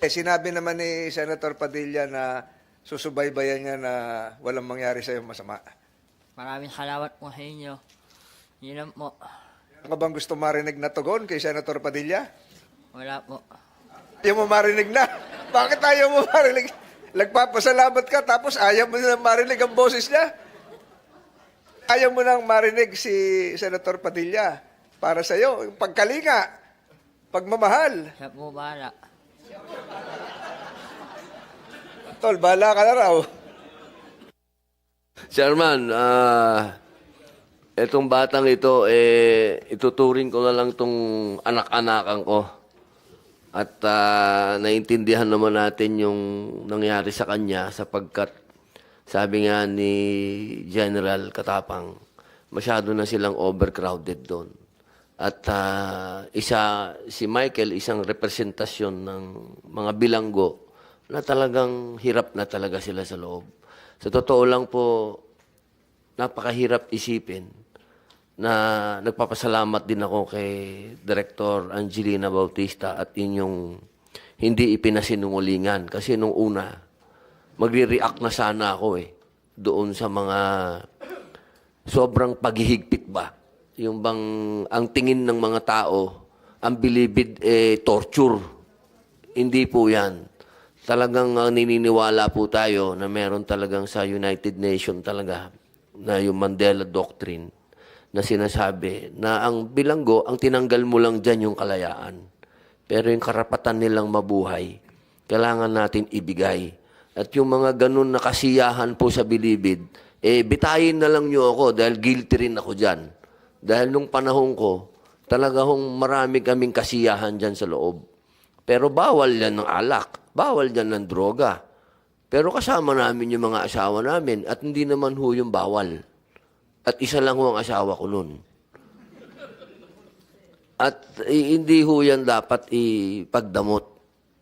Speaker 1: Sinabi naman ni Senator Padilla na susubaybayan niya na walang mangyari sa'yo masama.
Speaker 5: Maraming salamat po sa inyo. Yun lang po.
Speaker 1: Ano ka bang gusto marinig na tugon kay Senator Padilla?
Speaker 5: Wala po.
Speaker 1: Ayaw mo marinig na. Bakit ayaw mo marinig? Nagpapasalamat ka tapos ayaw mo na marinig ang boses niya. Ayaw mo nang marinig si Senator Padilla para sa'yo. Pagkalinga, pagmamahal.
Speaker 5: Siya po bahala.
Speaker 1: Tol, bahala ka na raw.
Speaker 3: Chairman, etong batang ito, ituturing ko na lang itong anak-anakan ko. At naintindihan naman natin yung nangyari sa kanya sapagkat sabi nga ni General Katapang, masyado na silang overcrowded doon. At si Michael, isang representasyon ng mga bilanggo na talagang hirap na talaga sila sa loob. Sa totoo lang po, napakahirap isipin na nagpapasalamat din ako kay Director Angelina Bautista at inyong hindi ipinasinungulingan. Kasi nung una, magre-react na sana ako doon sa mga sobrang paghihigpit ba. Yung bang ang tingin ng mga tao, ang bilibid torture. Hindi po yan. Talagang nininiwala po tayo na meron talagang sa United Nations talaga na yung Mandela Doctrine na sinasabi na ang bilanggo, ang tinanggal mo lang dyan yung kalayaan. Pero yung karapatan nilang mabuhay, kailangan natin ibigay. At yung mga ganun na kasiyahan po sa bilibid, bitayin na lang nyo ako dahil guilty rin ako dyan. Dahil nung panahon ko, talaga hong marami kaming kasiyahan dyan sa loob. Pero bawal yan ng alak, bawal yan ng droga. Pero kasama namin yung mga asawa namin at hindi naman ho yung bawal. At isa lang ho ang asawa ko nun. At hindi ho yan dapat ipagdamot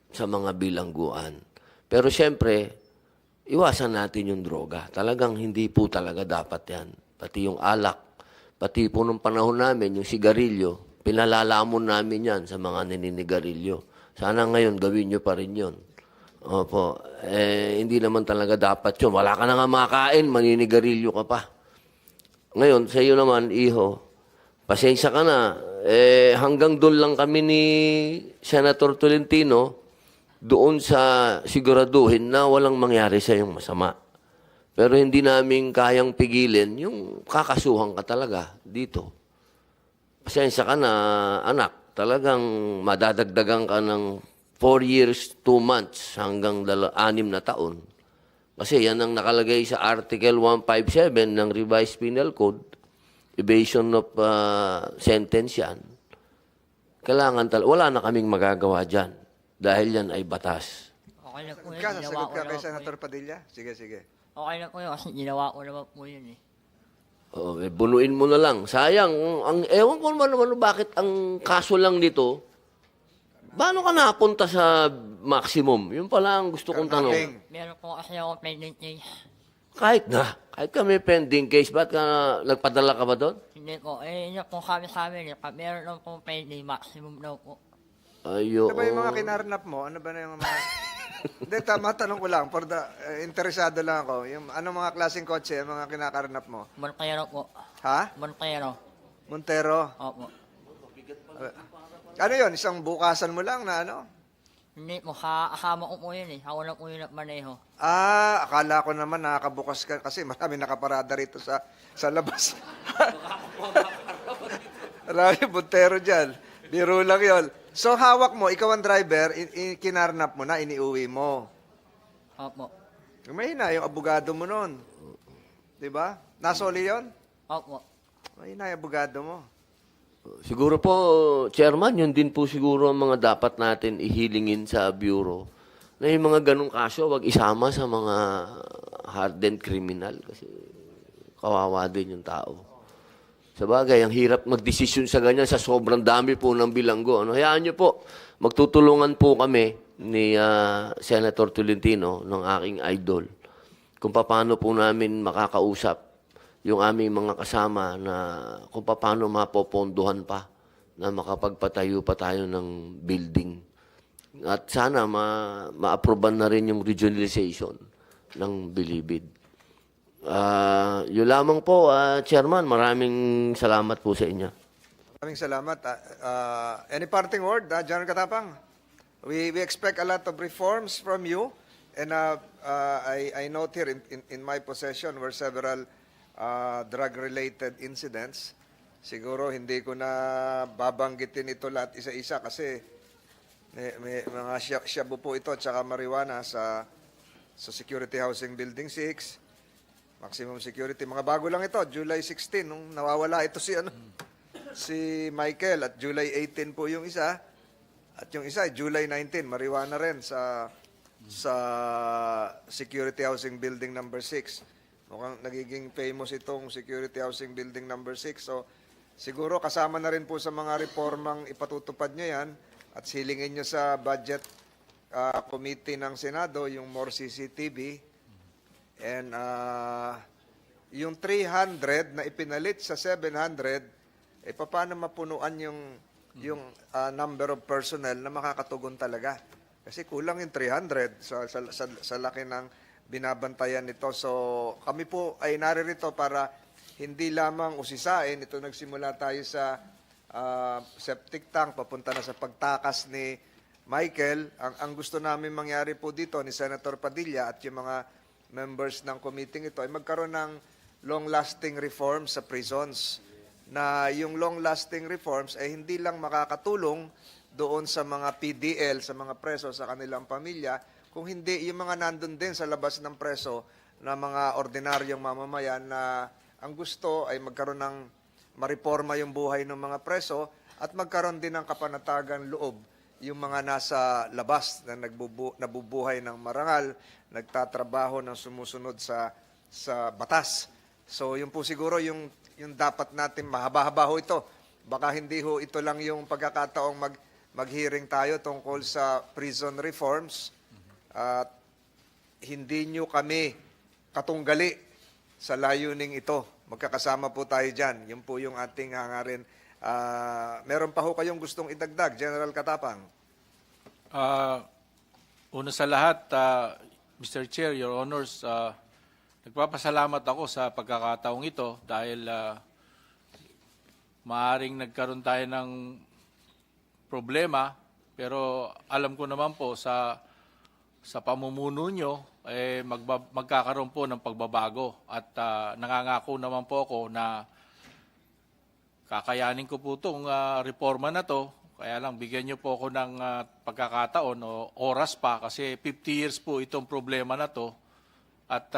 Speaker 3: sa mga bilangguan. Pero siyempre, iwasan natin yung droga. Talagang hindi po talaga dapat yan. Pati yung alak, pati po nung panahon namin, yung sigarilyo, pinalalamon namin yan sa mga naninigarilyo. Sana ngayon gawin nyo pa rin yun. Opo. Hindi naman talaga dapat yun. Wala ka na nga makain, maninigarilyo ka pa. Ngayon, sa iyo naman, iho, pasensya ka na. Hanggang doon lang kami ni Senator Tolentino, doon sa siguraduhin na walang mangyari sa iyong masama. Pero hindi namin kayang pigilin yung kakasuhan ka talaga dito. Pasensya ka na, anak. Talagang madadagdagan ka ng 4 years, 2 months hanggang 6 na taon. Kasi yan ang nakalagay sa Article 157 ng Revised Penal Code, evasion of sentence yan. Kailangan wala na kaming magagawa dyan dahil yan ay batas.
Speaker 5: Okay na po yun.
Speaker 1: Sagot
Speaker 5: Ginawa ko
Speaker 1: ka kay
Speaker 5: naman po
Speaker 1: Senator
Speaker 5: yun.
Speaker 1: Padilla? Sige, sige.
Speaker 5: Okay na po yun kasi ginawa ko naman po yun eh.
Speaker 3: Bunuin mo na lang. Sayang, ewan ko naman bakit ang kaso lang nito, paano ka napunta sa maximum? Yun pala ang gusto kong tanong.
Speaker 5: Meron po kasi ako pending case.
Speaker 3: Kahit kami pending case, ba't ka nagpadala ka ba doon?
Speaker 5: Hindi po. Yun po kami sa amin. Meron lang po pending maximum daw po.
Speaker 3: Ayo.
Speaker 1: Ano ba yung mga kinarnap mo? Ano ba na yung mga... Hindi, tama, tanong ko lang. For the, interesado lang ako. Yung ano mga klaseng kotse, yung mga kinakarnap mo?
Speaker 5: Montero po.
Speaker 1: Ha?
Speaker 5: Montero.
Speaker 1: Montero?
Speaker 5: Opo.
Speaker 1: Ano yun? Isang bukasan mo lang na ano?
Speaker 5: Hindi po. Kasama ko po yun eh. Ako na po yung nagmaneho.
Speaker 1: Akala ko naman nakakabukas ka kasi marami nakaparada rito sa labas. Marami Montero dyan. Biro lang yun. So, hawak mo, ikaw ang driver, kinarnap mo na, iniuwi mo.
Speaker 5: Opo.
Speaker 1: Mahina yung abogado mo nun. Diba? Nasoli yun?
Speaker 5: Opo.
Speaker 1: Mahina yung abogado mo.
Speaker 3: Siguro po, Chairman, yun din po siguro ang mga dapat natin ihilingin sa Bureau. Na yung mga ganong kaso, wag isama sa mga hardened criminal kasi kawawa din yung tao. Sabagay, ang hirap magdesisyon sa ganyan sa sobrang dami po ng bilanggo. Hayaan niyo po, magtutulungan po kami ni Senator Tolentino, ng aking idol, kung paano po namin makakausap yung aming mga kasama na kung paano mapopondohan pa na makapagpatayo pa tayo ng building. At sana ma-approvean na rin yung regionalization ng Bilibid. Yun lamang po, Chairman. Maraming salamat po sa inyo.
Speaker 1: Maraming salamat. Any parting word, General Katapang? We expect a lot of reforms from you. And I note here in my possession were several drug-related incidents. Siguro hindi ko na babanggitin ito lahat isa-isa kasi may mga shabu po ito at saka marijuana sa Security Housing Building 6. Maximum security. Mga bago lang ito, July 16, nung nawawala ito si Michael, at July 18 po yung isa, at yung isa, July 19, marijuana rin sa Security Housing Building number 6. Mukhang nagiging famous itong Security Housing Building number 6. So, siguro kasama na rin po sa mga reformang ipatutupad nyo yan, at silingin nyo sa budget committee ng Senado, yung more CCTV. And yung 300 na ipinalit sa 700, paano mapunuan yung number of personnel na makakatugon talaga? Kasi kulang yung 300 sa laki ng binabantayan nito. So kami po ay naririto para hindi lamang usisain. Ito nagsimula tayo sa septic tank, papunta na sa pagtakas ni Michael. Ang gusto namin mangyari po dito ni Senator Padilla at yung mga members ng committee ito ay magkaroon ng long-lasting reforms sa prisons. Na yung long-lasting reforms ay hindi lang makakatulong doon sa mga PDL, sa mga preso, sa kanilang pamilya, kung hindi yung mga nandun din sa labas ng preso na mga ordinaryong mamamayan na ang gusto ay magkaroon ng mariporma yung buhay ng mga preso at magkaroon din ng kapanatagan loob yung mga nasa labas na nabubuhay ng marangal, nagtatrabaho ng sumusunod sa batas. So yun po siguro yung dapat natin, mahaba-haba ho ito. Baka hindi ho ito lang yung pagkakataong mag-hearing tayo tungkol sa prison reforms. At hindi nyo kami katunggali sa layuning ito. Magkakasama po tayo dyan. Yun po yung ating hangarin. Meron pa ho kayong gustong idagdag, General Katapang?
Speaker 4: Una sa lahat, Mr. Chair, Your Honors, nagpapasalamat ako sa pagkakataong ito dahil maaring nagkaroon tayo ng problema, pero alam ko naman po sa pamumuno nyo, magkakaroon po ng pagbabago. At nangangako naman po ako na kakayanin ko po itong reforma na to. Kaya lang, bigyan nyo po ako ng pagkakataon o oras pa kasi 50 years po itong problema na to. At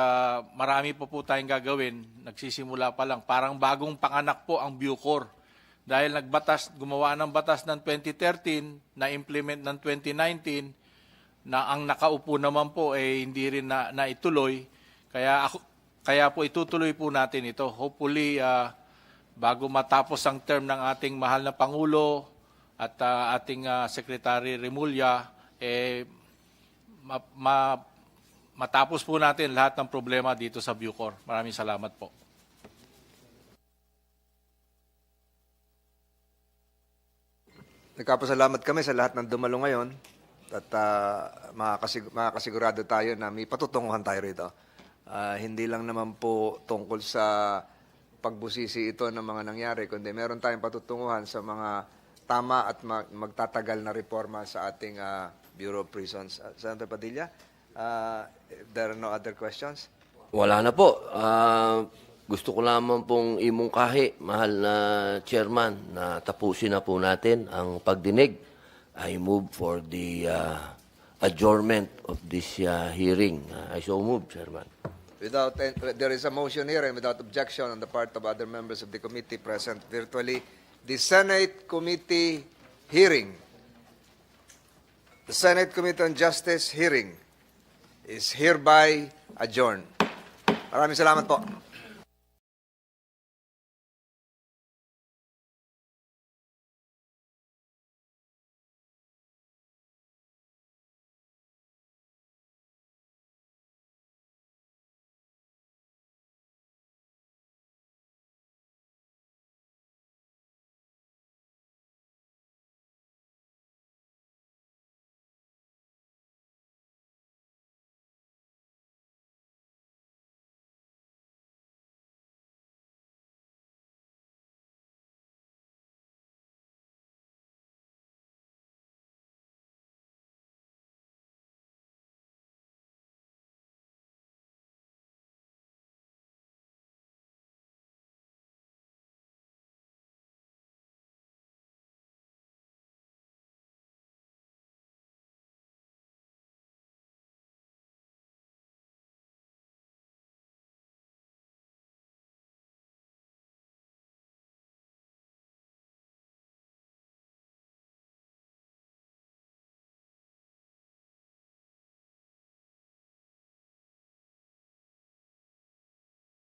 Speaker 4: marami po tayong gagawin. Nagsisimula pa lang. Parang bagong panganak po ang Bucor. Dahil gumawa ng batas ng 2013, na-implement ng 2019, na ang nakaupo naman po hindi rin naituloy. Kaya po itutuloy po natin ito. Hopefully, bago matapos ang term ng ating mahal na Pangulo at ating Secretary Remulla, matapos po natin lahat ng problema dito sa Bucor. Maraming salamat po.
Speaker 1: Nagkapasalamat kami sa lahat ng dumalo ngayon at makakasigurado tayo na may patutunguhan tayo rito. Hindi lang naman po tungkol sa pagbusisi ito ng mga nangyari, kundi meron tayong patutunguhan sa mga tama at magtatagal na reforma sa ating Bureau of Prisons. Senator Padilla, if there are no other questions?
Speaker 3: Wala na po. Gusto ko lamang pong imungkahi, mahal na chairman, na tapusin na po natin ang pagdinig. I move for the adjournment of this hearing. I so move, Chairman.
Speaker 1: There is a motion here and without objection on the part of other members of the committee present virtually. The Senate Committee hearing, the Senate Committee on Justice hearing is hereby adjourned. Maraming salamat po.